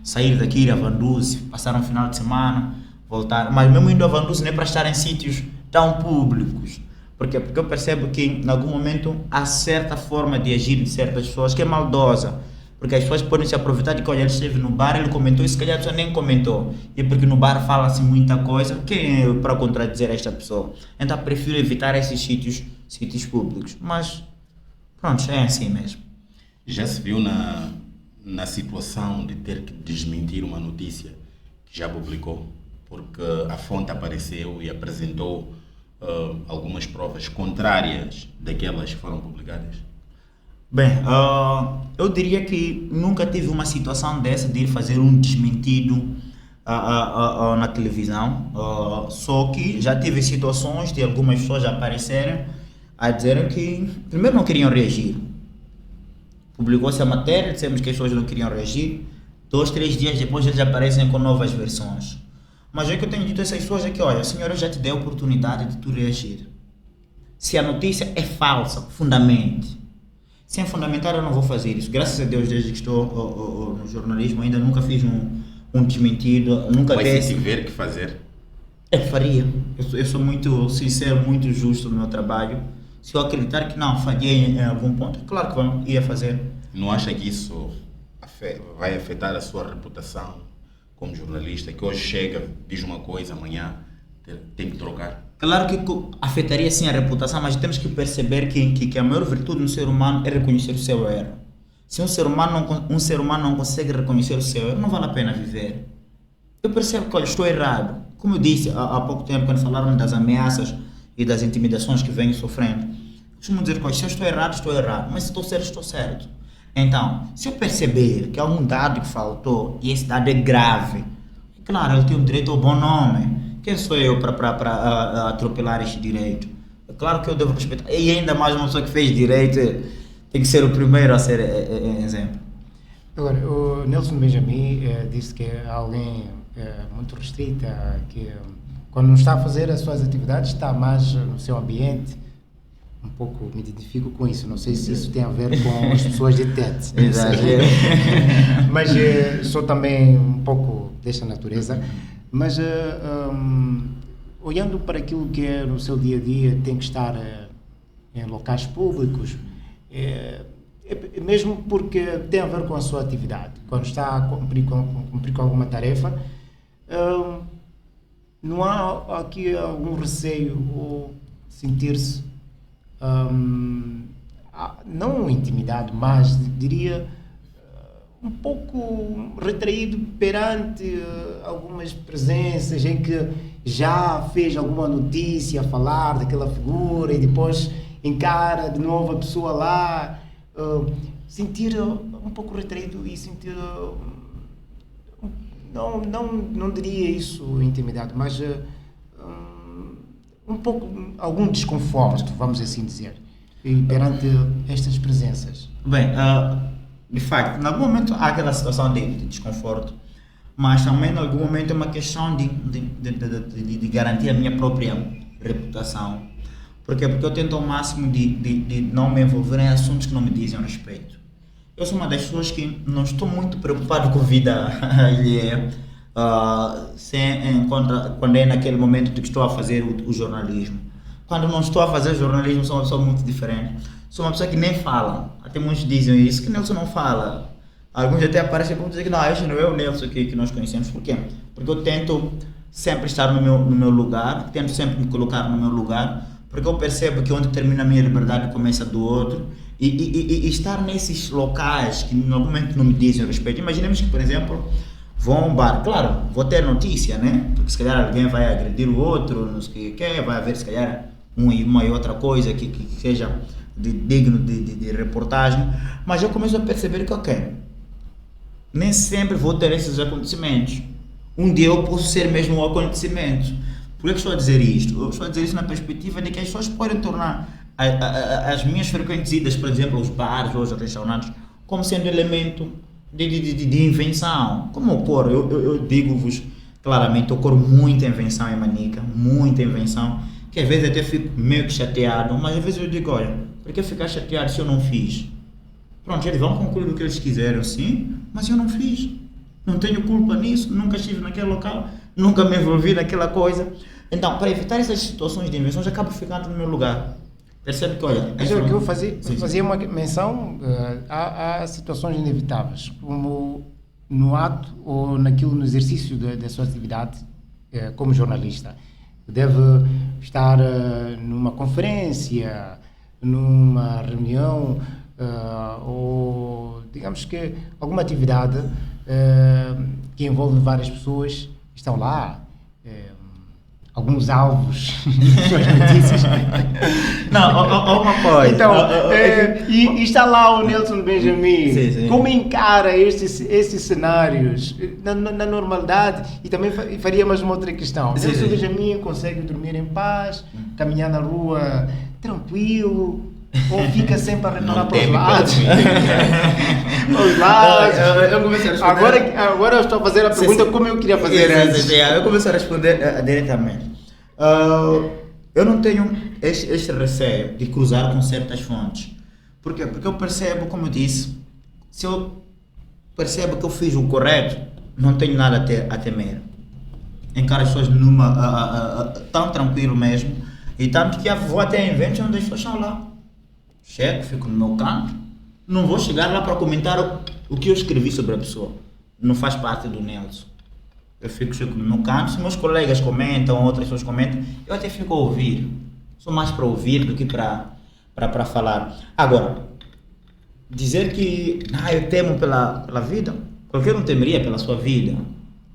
Speaker 2: sair daqui, ir a Vanduze, passar um final de semana, voltar. Mas mesmo indo a Vanduze, nem para estar em sítios tão públicos. Por quê? Porque eu percebo que em algum momento há certa forma de agir de certas pessoas que é maldosa. Porque as pessoas podem se aproveitar de que, olha, ele esteve no bar, ele comentou, e se calhar a pessoa nem comentou. E porque no bar fala-se muita coisa, quem é eu para contradizer esta pessoa? Então eu prefiro evitar esses sítios públicos. Mas, pronto, é assim mesmo.
Speaker 1: Já se viu na situação de ter que desmentir uma notícia que já publicou, porque a fonte apareceu e apresentou algumas provas contrárias daquelas que foram publicadas?
Speaker 2: Bem, eu diria que nunca tive uma situação dessa de ir fazer um desmentido na televisão, só que já tive situações de algumas pessoas aparecerem a dizerem que primeiro não queriam reagir. Publicou-se a matéria, dissemos que as pessoas não queriam reagir, 2, 3 dias depois eles aparecem com novas versões. Mas o que eu tenho dito a essas pessoas é que, olha, a senhora já te deu a oportunidade de tu reagir. Se a notícia é falsa, fundamente. Sem fundamentar eu não vou fazer isso. Graças a Deus, desde que estou no jornalismo, ainda nunca fiz um desmentido, nunca
Speaker 1: dei... se tiver que fazer?
Speaker 2: Eu faria. Eu sou muito sincero, muito justo no meu trabalho. Se eu acreditar que não, falhei em algum ponto, claro que ia fazer.
Speaker 1: Não acha que isso vai afetar a sua reputação como jornalista, que hoje chega, diz uma coisa, amanhã tem que trocar?
Speaker 2: Claro que afetaria sim a reputação, mas temos que perceber que a maior virtude no ser humano é reconhecer o seu erro. Se um ser humano não consegue reconhecer o seu erro, não vale a pena viver. Eu percebo que, olha, estou errado. Como eu disse há pouco tempo, quando falaram das ameaças e das intimidações que venho sofrendo, costumo dizer que, se eu estou errado, mas se estou certo, estou certo. Então, se eu perceber que há um dado que faltou e esse dado é grave, claro, ele tem o direito ao bom nome. Quem sou eu para atropelar este direito? É claro que eu devo respeitar. E ainda mais uma pessoa que fez direito tem que ser o primeiro a ser exemplo.
Speaker 3: Agora, o Nelson Benjamin disse que é alguém muito restrita, que quando não está a fazer as suas atividades está mais no seu ambiente. Um pouco me identifico com isso. Não sei se isso tem a ver com as pessoas de TED.
Speaker 2: Exato.
Speaker 3: Mas sou também um pouco desta natureza. Mas olhando para aquilo que é no seu dia a dia, tem que estar em locais públicos, mesmo porque tem a ver com a sua atividade. Quando está a cumprir com alguma tarefa, não há aqui algum receio ou sentir-se não intimidado, mas diria um pouco retraído perante algumas presenças em que já fez alguma notícia a falar daquela figura e depois encara de novo a pessoa lá, sentir um pouco retraído e sentir não diria isso intimidado, mas um pouco algum desconforto, vamos assim dizer, perante estas presenças.
Speaker 2: Bem, de facto, em algum momento há aquela situação de desconforto, mas também em algum momento é uma questão de garantir a minha própria reputação. Por quê? Porque eu tento ao máximo de não me envolver em assuntos que não me dizem respeito. Eu sou uma das pessoas que não estou muito preocupado com a vida alheia, quando é naquele momento de que estou a fazer o jornalismo. Quando não estou a fazer jornalismo, sou uma pessoa muito diferente. Sou uma pessoa que nem fala. Até muitos dizem isso, que Nelson não fala. Alguns até aparecem para dizer que não, este não é o Nelson que nós conhecemos. Por quê? Porque eu tento sempre estar no meu lugar, tento sempre me colocar no meu lugar, porque eu percebo que onde termina a minha liberdade começa a do outro. E estar nesses locais que em algum momento não me dizem respeito. Imaginemos que, por exemplo, vou a um bar. Claro, vou ter notícia, né? Porque se calhar alguém vai agredir o outro, não sei o que, vai haver se calhar uma e outra coisa que seja digno de reportagem. Mas eu começo a perceber que, ok, nem sempre vou ter esses acontecimentos. Um dia eu posso ser mesmo um acontecimento. Por que estou a dizer isto? Eu estou a dizer isso na perspectiva de que as pessoas podem tornar as minhas frequentes idas, por exemplo, aos bares ou aos restaurantes, como sendo elemento de invenção. Como ocorre? Eu digo-vos claramente, ocorre muita invenção em Manica, muita invenção, que às vezes até fico meio que chateado, mas às vezes eu digo, olha, por que ficar chateado se eu não fiz? Pronto, eles vão concluir o que eles quiseram, sim, mas eu não fiz. Não tenho culpa nisso, nunca estive naquele local, nunca me envolvi naquela coisa. Então, para evitar essas situações de invenções, eu acabo ficando no meu lugar. Percebe que, olha...
Speaker 3: Mas eu fazia uma menção a situações inevitáveis, como no ato ou no exercício da sua atividade como jornalista. Deve estar numa conferência, numa reunião, ou digamos que alguma atividade que envolve várias pessoas, estão lá alguns alvos de suas notícias.
Speaker 2: Não, uma coisa.
Speaker 3: Então, e está lá o Nelson Benjamin.
Speaker 2: Sim.
Speaker 3: Como encara esses cenários na normalidade? E também faria mais uma outra questão. Nelson Benjamin consegue dormir em paz, caminhar na rua tranquilo, ou fica sempre a retornar para os lados? Os lados.
Speaker 2: Eu comecei a responder.
Speaker 3: Agora eu estou a fazer a pergunta como eu queria fazer antes.
Speaker 2: Eu comecei a responder diretamente. Eu não tenho este receio de cruzar com certas fontes. Por quê? Porque eu percebo, como eu disse, se eu percebo que eu fiz o correto, não tenho nada a temer. Encaro as pessoas tão tranquilo mesmo, e tanto que vou até eventos onde as pessoas estão lá. Chego, fico no meu canto, não vou chegar lá para comentar o que eu escrevi sobre a pessoa. Não faz parte do Nelson. Eu fico no meu canto, se meus colegas comentam, outras pessoas comentam, eu até fico a ouvir. Sou mais para ouvir do que para falar. Agora, dizer que eu temo pela vida, qualquer um temeria pela sua vida.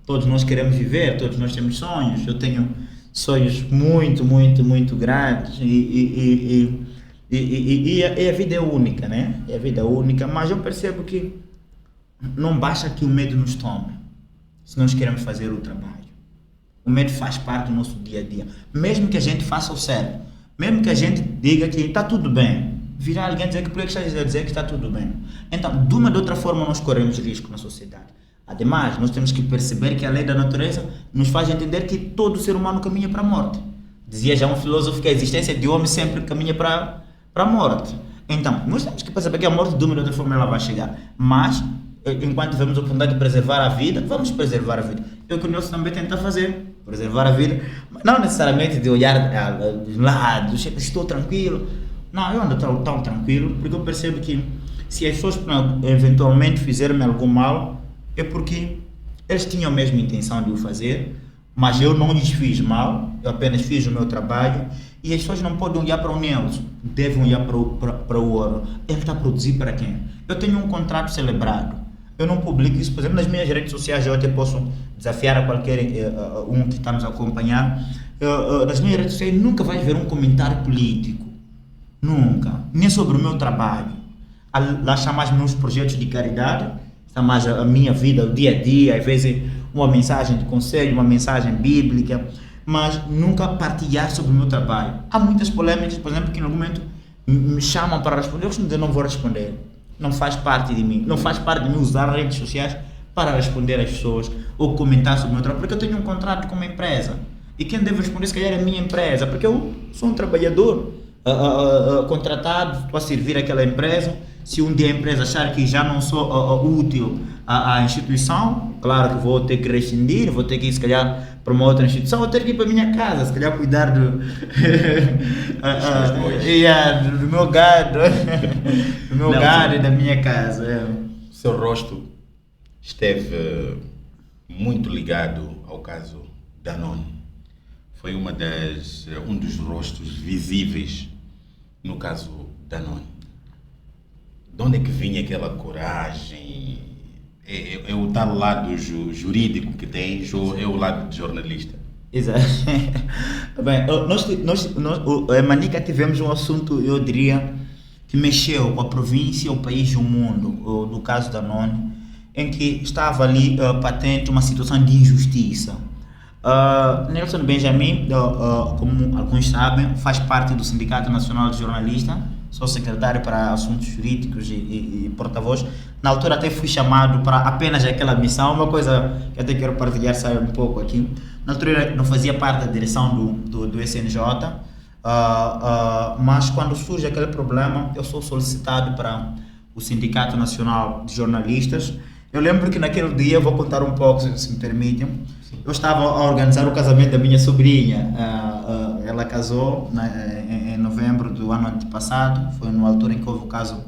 Speaker 2: Todos nós queremos viver, todos nós temos sonhos. Eu tenho sonhos muito, muito, muito grandes e a vida é única, né? A vida é única, mas eu percebo que não basta que o medo nos tome, se nós queremos fazer o trabalho. O medo faz parte do nosso dia a dia. Mesmo que a gente faça o certo, mesmo que a gente diga que está tudo bem, virá alguém dizer que por que está a dizer que está tudo bem. Então, de uma ou de outra forma, nós corremos risco na sociedade. Ademais, nós temos que perceber que a lei da natureza nos faz entender que todo ser humano caminha para a morte. Dizia já um filósofo que a existência de homem sempre caminha para a morte. Então, nós temos que perceber que a morte de uma ou de outra forma ela vai chegar. Mas, enquanto tivermos a oportunidade de preservar a vida, vamos preservar a vida. É o que o Nelson também tenta fazer, preservar a vida. Não necessariamente de olhar de lado, estou tranquilo. Não, eu ando tão tranquilo, porque eu percebo que se as pessoas eventualmente fizerem algum mal, é porque eles tinham a mesma intenção de o fazer, mas eu não lhes fiz mal, eu apenas fiz o meu trabalho. E as pessoas não podem olhar para o Nelson, devem olhar para o ouro. Ele está a produzir para quem? Eu tenho um contrato celebrado. Eu não publico isso, por exemplo, nas minhas redes sociais. Eu até posso desafiar a qualquer um que está nos a acompanhar. Nas minhas redes sociais nunca vais ver um comentário político. Nunca. Nem sobre o meu trabalho. Lá está mais meus projetos de caridade, está mais a minha vida, o dia a dia, às vezes uma mensagem de conselho, uma mensagem bíblica, mas nunca partilhar sobre o meu trabalho. Há muitas polêmicas, por exemplo, que em algum momento me chamam para responder, eu não vou responder. Não faz parte de mim. Não faz parte de mim usar redes sociais para responder às pessoas ou comentar sobre o meu trabalho, porque eu tenho um contrato com uma empresa. E quem deve responder, se calhar, é a minha empresa, porque eu sou um trabalhador contratado para servir aquela empresa. Se um dia a empresa achar que já não sou útil à instituição, claro que vou ter que rescindir, vou ter que ir, se calhar, para uma outra instituição, vou ter que ir para a minha casa, se calhar cuidar do meu gado, do meu gado e da minha casa.
Speaker 1: Seu rosto esteve muito ligado ao caso Danone. Foi um dos rostos visíveis no caso Danone. De onde é que vinha aquela coragem? É o tal lado jurídico que tens ou é o lado de jornalista?
Speaker 2: Exato. Bem, em Manica tivemos um assunto, eu diria, que mexeu com a província, o país e o mundo, no caso da Danone, em que estava ali patente uma situação de injustiça. Nelson Benjamin, como alguns sabem, faz parte do Sindicato Nacional de Jornalistas, sou secretário para assuntos jurídicos e porta-voz. Na altura até fui chamado para apenas aquela missão, uma coisa que até quero partilhar, sabe, um pouco aqui. Na altura não fazia parte da direção do SNJ, mas quando surge aquele problema, eu sou solicitado para o Sindicato Nacional de Jornalistas. Eu lembro que naquele dia, vou contar um pouco, se me permitem, eu estava a organizar o casamento da minha sobrinha. Ela casou em novembro do ano antepassado, foi na altura em que houve o caso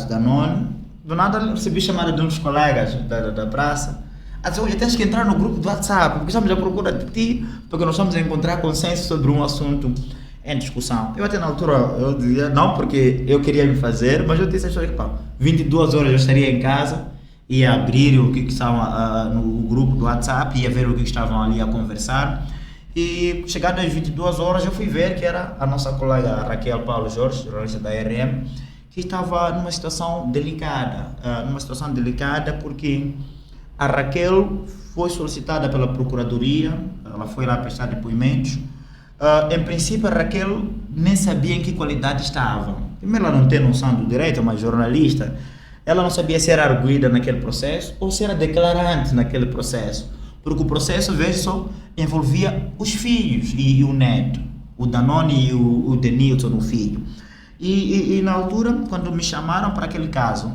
Speaker 2: da Danone. Do nada recebi chamada de um dos colegas da praça, a dizer: olha, tens que entrar no grupo do WhatsApp, porque estamos à procura de ti, porque nós estamos a encontrar consenso sobre um assunto em discussão. Eu até na altura, eu dizia, não porque eu queria me fazer, mas eu disse que 22 horas eu estaria em casa, ia abrir o que estava no grupo do WhatsApp, ia ver o que estavam ali a conversar, e chegado às 22 horas eu fui ver que era a nossa colega Raquel Paulo Jorge, jornalista da RM, que estava numa situação delicada, porque a Raquel foi solicitada pela Procuradoria, ela foi lá prestar depoimentos. Em princípio a Raquel nem sabia em que qualidade estava. Primeiro, ela não tem noção do direito, é uma jornalista. Ela não sabia se era arguida naquele processo ou se era declarante naquele processo, porque o processo, veja só, envolvia os filhos e o neto, o Danone e o Denilson, o filho. E na altura, quando me chamaram para aquele caso,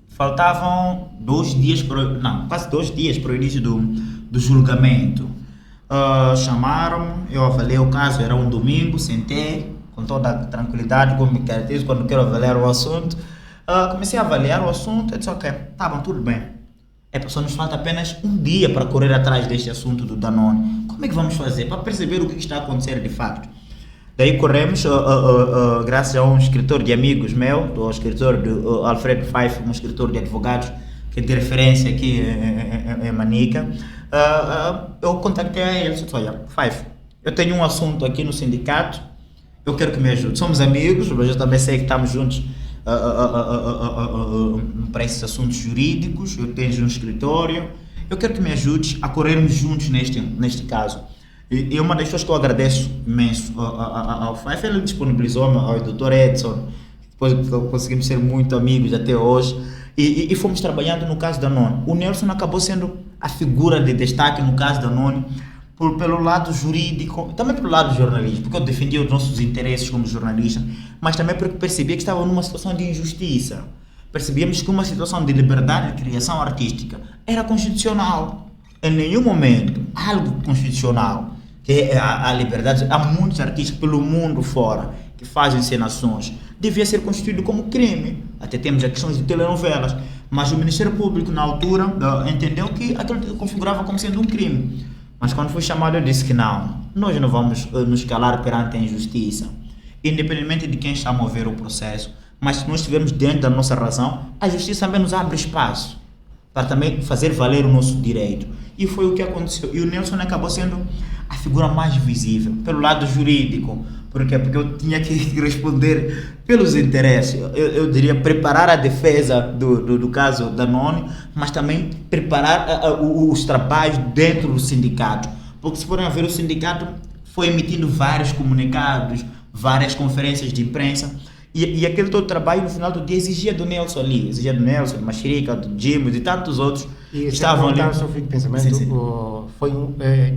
Speaker 2: faltavam quase 2 dias para o início do julgamento. Chamaram-me, eu avaliei o caso, era um domingo, sentei com toda a tranquilidade, como me caracterizo quando quero avaliar o assunto. Comecei a avaliar o assunto e disse: ok, tá bom, tudo bem. Só nos falta apenas um dia para correr atrás deste assunto do Danone. Como é que vamos fazer para perceber o que está a acontecer de facto? Daí corremos, graças a um escritor de amigos meu, do escritor do Alfredo Fife, um escritor de advogados que tem referência aqui em Manica. Eu contactei a ele e disse: olha, Fife, eu tenho um assunto aqui no sindicato, eu quero que me ajude. Somos amigos, mas eu também sei que estamos juntos para esses assuntos jurídicos. Eu tenho um escritório, eu quero que me ajudes a corrermos juntos neste caso. E uma das coisas que eu agradeço imenso ao FAIF, ele disponibilizou-me ao Dr. Edson, depois conseguimos ser muito amigos até hoje, e fomos trabalhando no caso da Danone. O Nelson acabou sendo a figura de destaque no caso da Danone, pelo lado jurídico, também pelo lado jornalístico, porque eu defendia os nossos interesses como jornalista, mas também porque percebia que estava numa situação de injustiça. Percebíamos que uma situação de liberdade de criação artística era constitucional. Em nenhum momento algo constitucional, que é a liberdade. Há muitos artistas pelo mundo fora que fazem encenações, devia ser constituído como crime. Até temos as questões de telenovelas, mas o Ministério Público na altura entendeu que aquilo configurava como sendo um crime. Mas quando foi chamado, eu disse que não, nós não vamos nos calar perante a injustiça, independentemente de quem está a mover o processo, mas se nós estivermos dentro da nossa razão, a justiça também nos abre espaço para também fazer valer o nosso direito. E foi o que aconteceu. E o Nelson acabou sendo a figura mais visível, pelo lado jurídico. Por quê? Porque eu tinha que responder pelos interesses. Eu diria preparar a defesa do caso da Danone, mas também preparar os trabalhos dentro do sindicato. Porque se forem a ver, o sindicato foi emitindo vários comunicados, várias conferências de imprensa, e aquele todo trabalho no final do dia exigia do Nelson ali, exigia do Nelson, do Machirica, do Jimmy, de tantos outros
Speaker 3: que
Speaker 2: estavam ali.
Speaker 3: O seu filho de pensamento,
Speaker 2: Sim.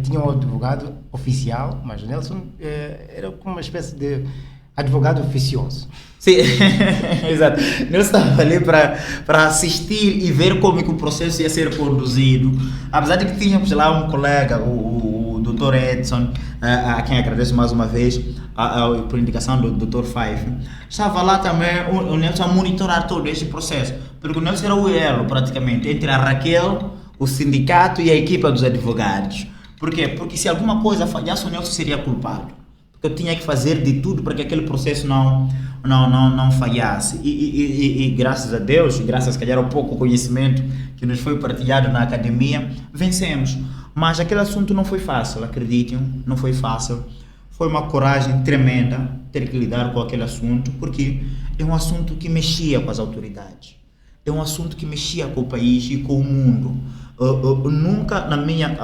Speaker 3: Tinha um advogado oficial, mas o Nelson era como uma espécie de advogado oficioso.
Speaker 2: Sim, exato. Nelson estava ali para assistir e ver como é que o processo ia ser conduzido. Apesar de que tínhamos lá um colega, o Dr. Edson, a quem agradeço mais uma vez, por indicação do Dr. Fife, estava lá também o Nelson a monitorar todo este processo, Porque o Nelson era o elo, praticamente, entre a Raquel, o sindicato e a equipa dos advogados. Por quê? Porque se alguma coisa falhasse, o Nelson seria culpado. Porque eu tinha que fazer de tudo para que aquele processo não falhasse. E graças a Deus, graças, se calhar, ao pouco conhecimento que nos foi partilhado na academia, vencemos. Mas aquele assunto não foi fácil, acreditem, não foi fácil. Foi uma coragem tremenda ter que lidar com aquele assunto, porque é um assunto que mexia com as autoridades. É um assunto que mexia com o país e com o mundo. Nunca, na minha,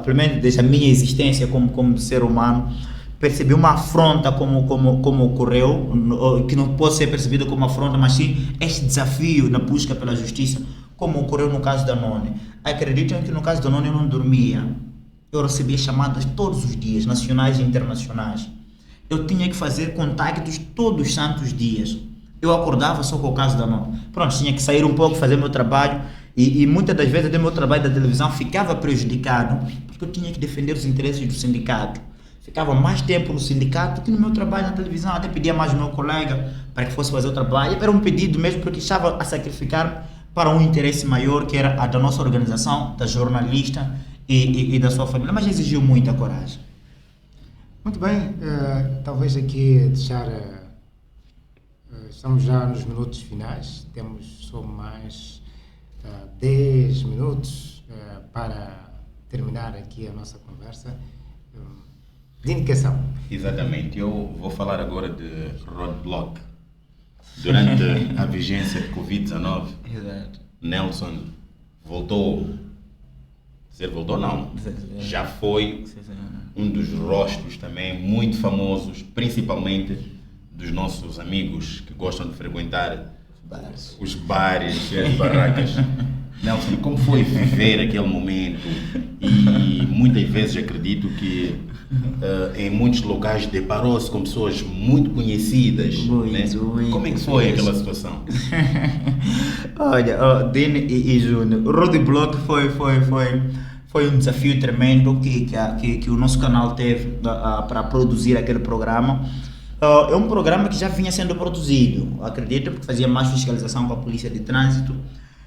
Speaker 2: pelo menos desde a minha existência como ser humano, percebi uma afronta como ocorreu, que não pode ser percebido como afronta, mas sim este desafio na busca pela justiça, como ocorreu no caso da Noni. Acreditam que no caso da Noni eu não dormia. Eu recebia chamadas todos os dias, nacionais e internacionais. Eu tinha que fazer contactos todos os santos dias. Eu acordava só com o caso da Noni. Pronto, tinha que sair um pouco, fazer meu trabalho, e muitas das vezes o meu trabalho da televisão ficava prejudicado, porque eu tinha que defender os interesses do sindicato. Ficava mais tempo no sindicato que no meu trabalho na televisão. Até pedia mais ao meu colega para que fosse fazer o trabalho. Era um pedido mesmo, porque estava a sacrificar para um interesse maior, que era a da nossa organização, da jornalista e da sua família. Mas exigiu muita coragem.
Speaker 3: Muito bem, talvez aqui deixar... estamos já nos minutos finais. Temos só mais 10 minutos para terminar aqui a nossa conversa. De indicação.
Speaker 1: Exatamente. Eu vou falar agora de roadblock. Durante a vigência de Covid-19, Nelson voltou. Voltou não. Já foi um dos rostos também muito famosos, principalmente dos nossos amigos que gostam de frequentar os bares e as barracas. Nelson, como foi viver aquele momento? E muitas vezes acredito que em muitos locais deparou-se com pessoas muito conhecidas. Como é que foi aquela situação?
Speaker 2: Olha, Dini e Júnior, o roadblock foi um desafio tremendo que o nosso canal teve para produzir aquele programa. É um programa que já vinha sendo produzido, acredito, porque fazia mais fiscalização com a polícia de trânsito,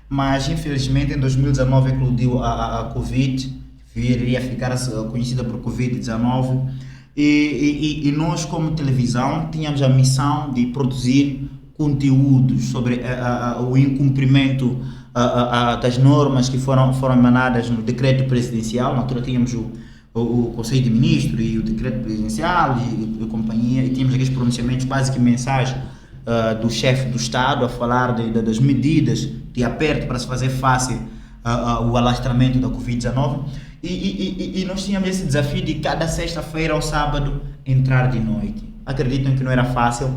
Speaker 2: mas infelizmente em 2019 eclodiu a Covid, viria a ficar conhecida por Covid-19, e nós, como televisão, tínhamos a missão de produzir conteúdos sobre o incumprimento das normas que foram emanadas no decreto presidencial. Na altura tínhamos o Conselho de Ministros e o decreto presidencial e companhia, e tínhamos aqueles pronunciamentos quase que mensagem do chefe do Estado a falar das medidas de aperto para se fazer face ao alastramento da Covid-19, e nós tínhamos esse desafio de cada sexta-feira ao sábado entrar de noite. Acreditam que não era fácil,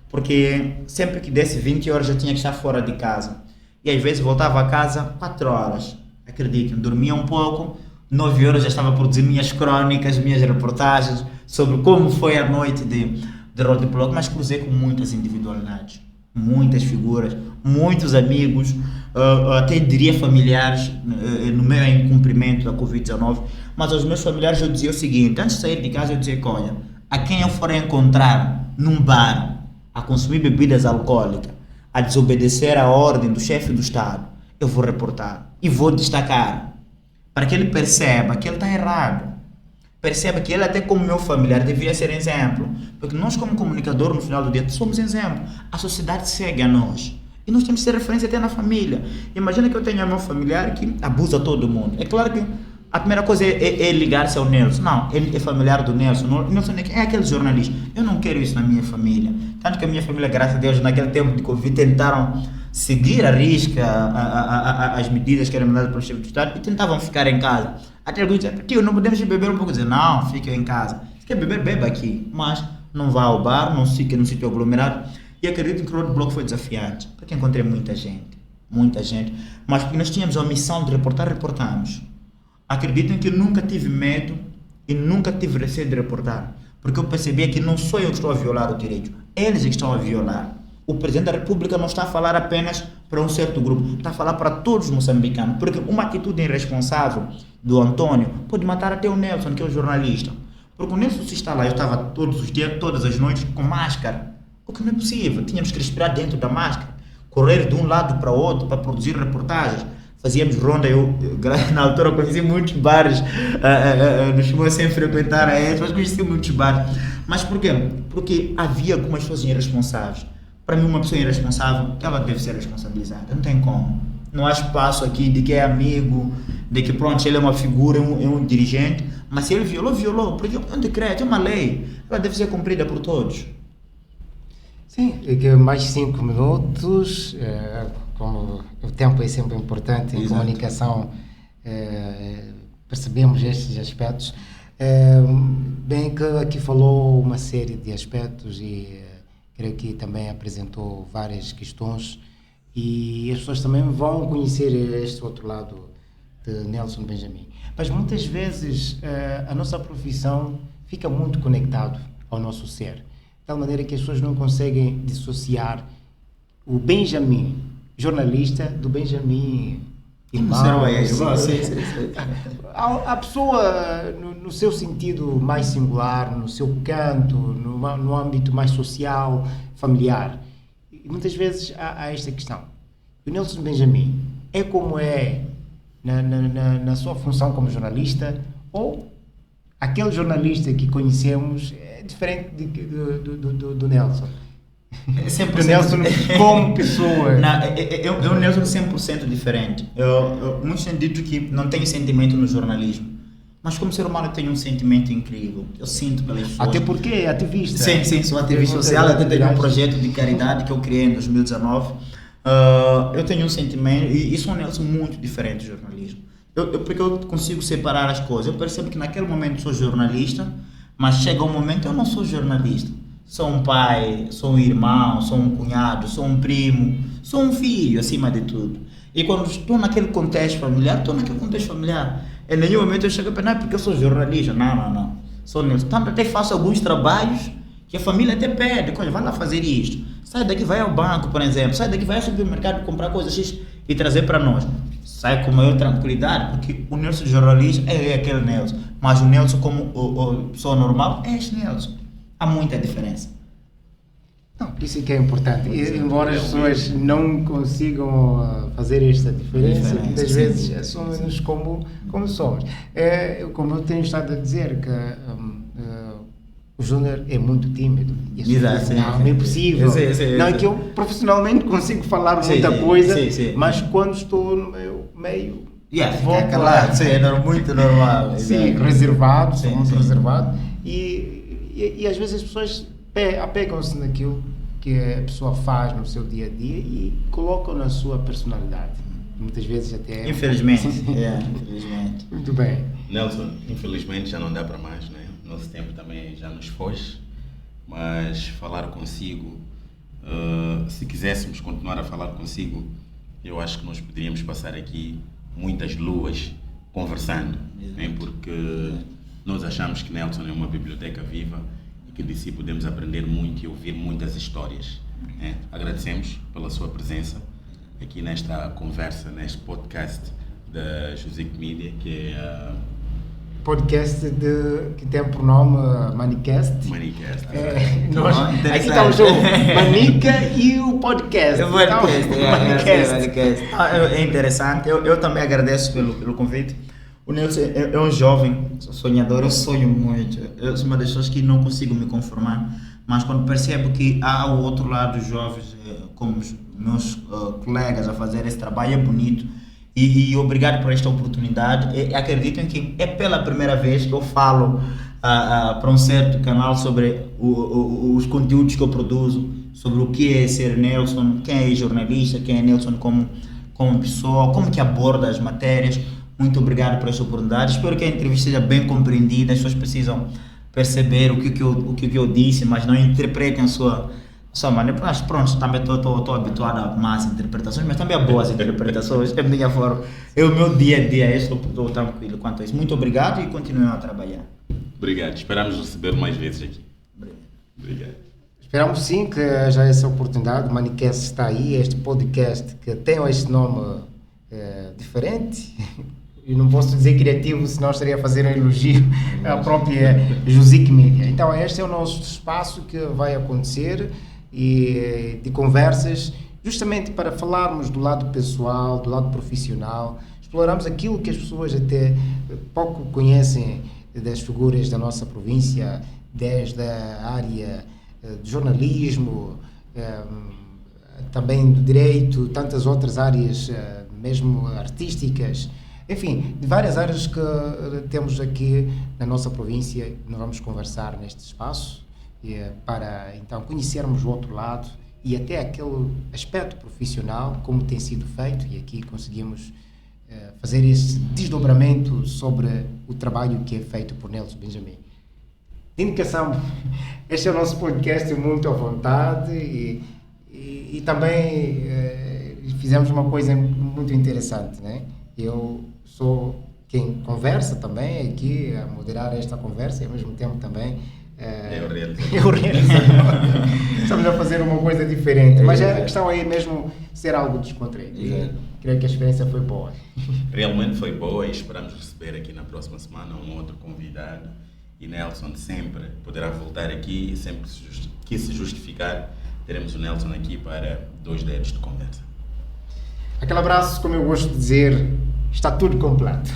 Speaker 2: porque sempre que desse 20 horas eu tinha que estar fora de casa, e às vezes voltava a casa 4 horas. Acreditam, dormia um pouco, 9 horas já estava a produzir minhas crônicas, minhas reportagens sobre como foi a noite de roadblock, mas cruzei com muitas individualidades, muitas figuras, muitos amigos, até diria familiares, no meu incumprimento da Covid-19. Mas aos meus familiares eu dizia o seguinte: antes de sair de casa eu dizia que, olha, a quem eu for encontrar num bar a consumir bebidas alcoólicas, a desobedecer a ordem do chefe do Estado, eu vou reportar e vou destacar, para que ele perceba que ele está errado. Perceba que ele, até como meu familiar, devia ser exemplo. Porque nós, como comunicador, no final do dia, somos exemplo. A sociedade segue a nós. E nós temos que ser referência até na família. Imagina que eu tenho meu familiar que abusa todo mundo. É claro que a primeira coisa é ligar-se ao Nelson. Não, ele é familiar do Nelson. O Nelson é aquele jornalista. Eu não quero isso na minha família. Tanto que a minha família, graças a Deus, naquele tempo de Covid, tentaram seguir à risca as medidas que eram mandadas pelo chefe do Estado e tentavam ficar em casa. Até alguns diziam: tio, não podemos beber um pouco? Dizer: não, fique em casa. Se quer beber, beba aqui. Mas não vá ao bar, não fique no sítio aglomerado. E acredito que o roadblock foi desafiante, porque encontrei muita gente. Mas porque nós tínhamos a missão de reportar, reportamos. Acreditem que eu nunca tive medo e nunca tive receio de reportar, porque eu percebia que não sou eu que estou a violar o direito, eles é que estão a violar. O Presidente da República não está a falar apenas para um certo grupo, está a falar para todos os moçambicanos, porque uma atitude irresponsável do Antônio pode matar até o Nelson, que é o jornalista. Porque o Nelson, se está lá, eu estava todos os dias, todas as noites, com máscara, o que não é possível, tínhamos que respirar dentro da máscara. correr de um lado para o outro para produzir reportagens. Fazíamos ronda, eu na altura conheci muitos bares, nos chegou sem frequentar a eles, mas conheci muitos bares. Mas por quê? Porque havia algumas pessoas irresponsáveis. Para mim, uma pessoa irresponsável, ela deve ser responsabilizada, não tem como. Não há espaço aqui de que é amigo, de que pronto, ele é uma figura, é um dirigente, mas se ele violou, porque é um decreto, é uma lei, ela deve ser cumprida por todos.
Speaker 3: Sim, mais 5 minutos, como o tempo é sempre importante em comunicação, percebemos estes aspectos. Bem que aqui falou uma série de aspectos e creio que também apresentou várias questões e as pessoas também vão conhecer este outro lado de Nelson Benjamin. Mas muitas vezes a nossa profissão fica muito conectado ao nosso ser, de tal maneira que as pessoas não conseguem dissociar o Benjamin jornalista do Benjamin irmão. A pessoa no seu sentido mais singular, no seu canto, no âmbito mais social, familiar. E muitas vezes há esta questão. O Nelson Benjamin é como é na sua função como jornalista, ou aquele jornalista que conhecemos é diferente do Nelson?
Speaker 2: É sempre
Speaker 3: o Nelson como pessoa.
Speaker 2: É um Nelson 100% diferente. Muitos têm dito que não tenho sentimento no jornalismo, mas como ser humano eu tenho um sentimento incrível. Eu sinto pelas pessoas.
Speaker 3: Até porque é ativista.
Speaker 2: Sim, sou ativista social. Até tenho um projeto de caridade que eu criei em 2019. Eu tenho um sentimento, e sou um Nelson muito diferente do jornalismo. Porque eu consigo separar as coisas. Eu percebo que naquele momento sou jornalista, mas chega um momento eu não sou jornalista. Sou um pai, sou um irmão, sou um cunhado, sou um primo, sou um filho, acima de tudo. E quando estou naquele contexto familiar, Em nenhum momento eu chego a pensar, porque eu sou jornalista. Não. Sou Nelson. Tanto até faço alguns trabalhos que a família até pede. Vai lá fazer isto. Sai daqui, vai ao banco, por exemplo. Sai daqui, vai ao supermercado comprar coisas X e trazer para nós. Sai com maior tranquilidade, porque o Nelson jornalista é aquele Nelson. Mas o Nelson como pessoa normal é este Nelson. Há muita diferença.
Speaker 3: Não, isso é que é importante. Embora as pessoas não consigam fazer esta diferença, muitas vezes somos como somos. Como eu tenho estado a dizer, que o Júnior é muito tímido.
Speaker 2: Exato.
Speaker 3: Não é possível. Não é que eu profissionalmente consigo falar muita coisa, mas quando estou no meu meio...
Speaker 2: Fica calado. É muito normal.
Speaker 3: Sim, reservado, muito reservado. E às vezes as pessoas apegam-se naquilo que a pessoa faz no seu dia a dia e colocam na sua personalidade. Muitas vezes até...
Speaker 2: Infelizmente. Infelizmente.
Speaker 3: Muito bem.
Speaker 1: Nelson, infelizmente já não dá para mais, né? Nosso tempo também já nos foge, mas falar consigo, se quiséssemos continuar a falar consigo, eu acho que nós poderíamos passar aqui muitas luas conversando, né? Porque nós achamos que Nelson é uma biblioteca viva e que de si podemos aprender muito e ouvir muitas histórias, né? Agradecemos pela sua presença aqui nesta conversa, neste podcast da Jusic Media, que é
Speaker 3: podcast que tem por nome Manicast. Aqui está o jogo Manica e o podcast.
Speaker 2: Manicast. É interessante. Eu também agradeço pelo convite. O Nelson é um jovem sonhador. Eu sonho muito. Eu sou uma das pessoas que não consigo me conformar, mas quando percebo que há o outro lado dos jovens, como os meus colegas, a fazer esse trabalho, é bonito. E obrigado por esta oportunidade. Acreditem que é pela primeira vez que eu falo para um certo canal sobre os conteúdos que eu produzo, sobre o que é ser Nelson, quem é jornalista, quem é Nelson como pessoa, como que aborda as matérias. Muito obrigado por esta oportunidade. Espero que a entrevista seja bem compreendida. As pessoas precisam perceber o que eu disse, mas não interpretem a sua maneira. Mas pronto, também estou habituado a más interpretações, mas também a boas interpretações. É a minha forma, é o meu dia a dia. Estou tranquilo quanto a isso. Muito obrigado e continuem a trabalhar.
Speaker 1: Obrigado. Esperamos receber mais vezes aqui. Obrigado.
Speaker 3: Esperamos sim que haja essa oportunidade. O Manicast está aí, este podcast que tem este nome diferente. Eu não posso dizer criativo, senão estaria a fazer um elogio à própria Jusic Media. Então este é o nosso espaço que vai acontecer e de conversas justamente para falarmos do lado pessoal, do lado profissional, explorarmos aquilo que as pessoas até pouco conhecem das figuras da nossa província, desde a área do jornalismo, também do direito, tantas outras áreas, mesmo artísticas, enfim, de várias áreas que temos aqui na nossa província. Nós vamos conversar neste espaço para então conhecermos o outro lado e até aquele aspecto profissional, como tem sido feito, e aqui conseguimos fazer esse desdobramento sobre o trabalho que é feito por Nelson Benjamin. De indicação, este é o nosso podcast muito à vontade e também fizemos uma coisa muito interessante, né? Eu sou quem conversa também aqui, a moderar esta conversa e ao mesmo tempo também
Speaker 1: Eu
Speaker 3: eu realizador. Estamos a fazer uma coisa diferente, mas a questão aí mesmo ser algo descontraído. Creio que a experiência foi boa.
Speaker 1: Realmente foi boa e esperamos receber aqui na próxima semana um outro convidado. E Nelson sempre poderá voltar aqui e sempre que se justificar, teremos o Nelson aqui para 2 dedos de conversa.
Speaker 3: Aquele abraço, como eu gosto de dizer, está tudo completo.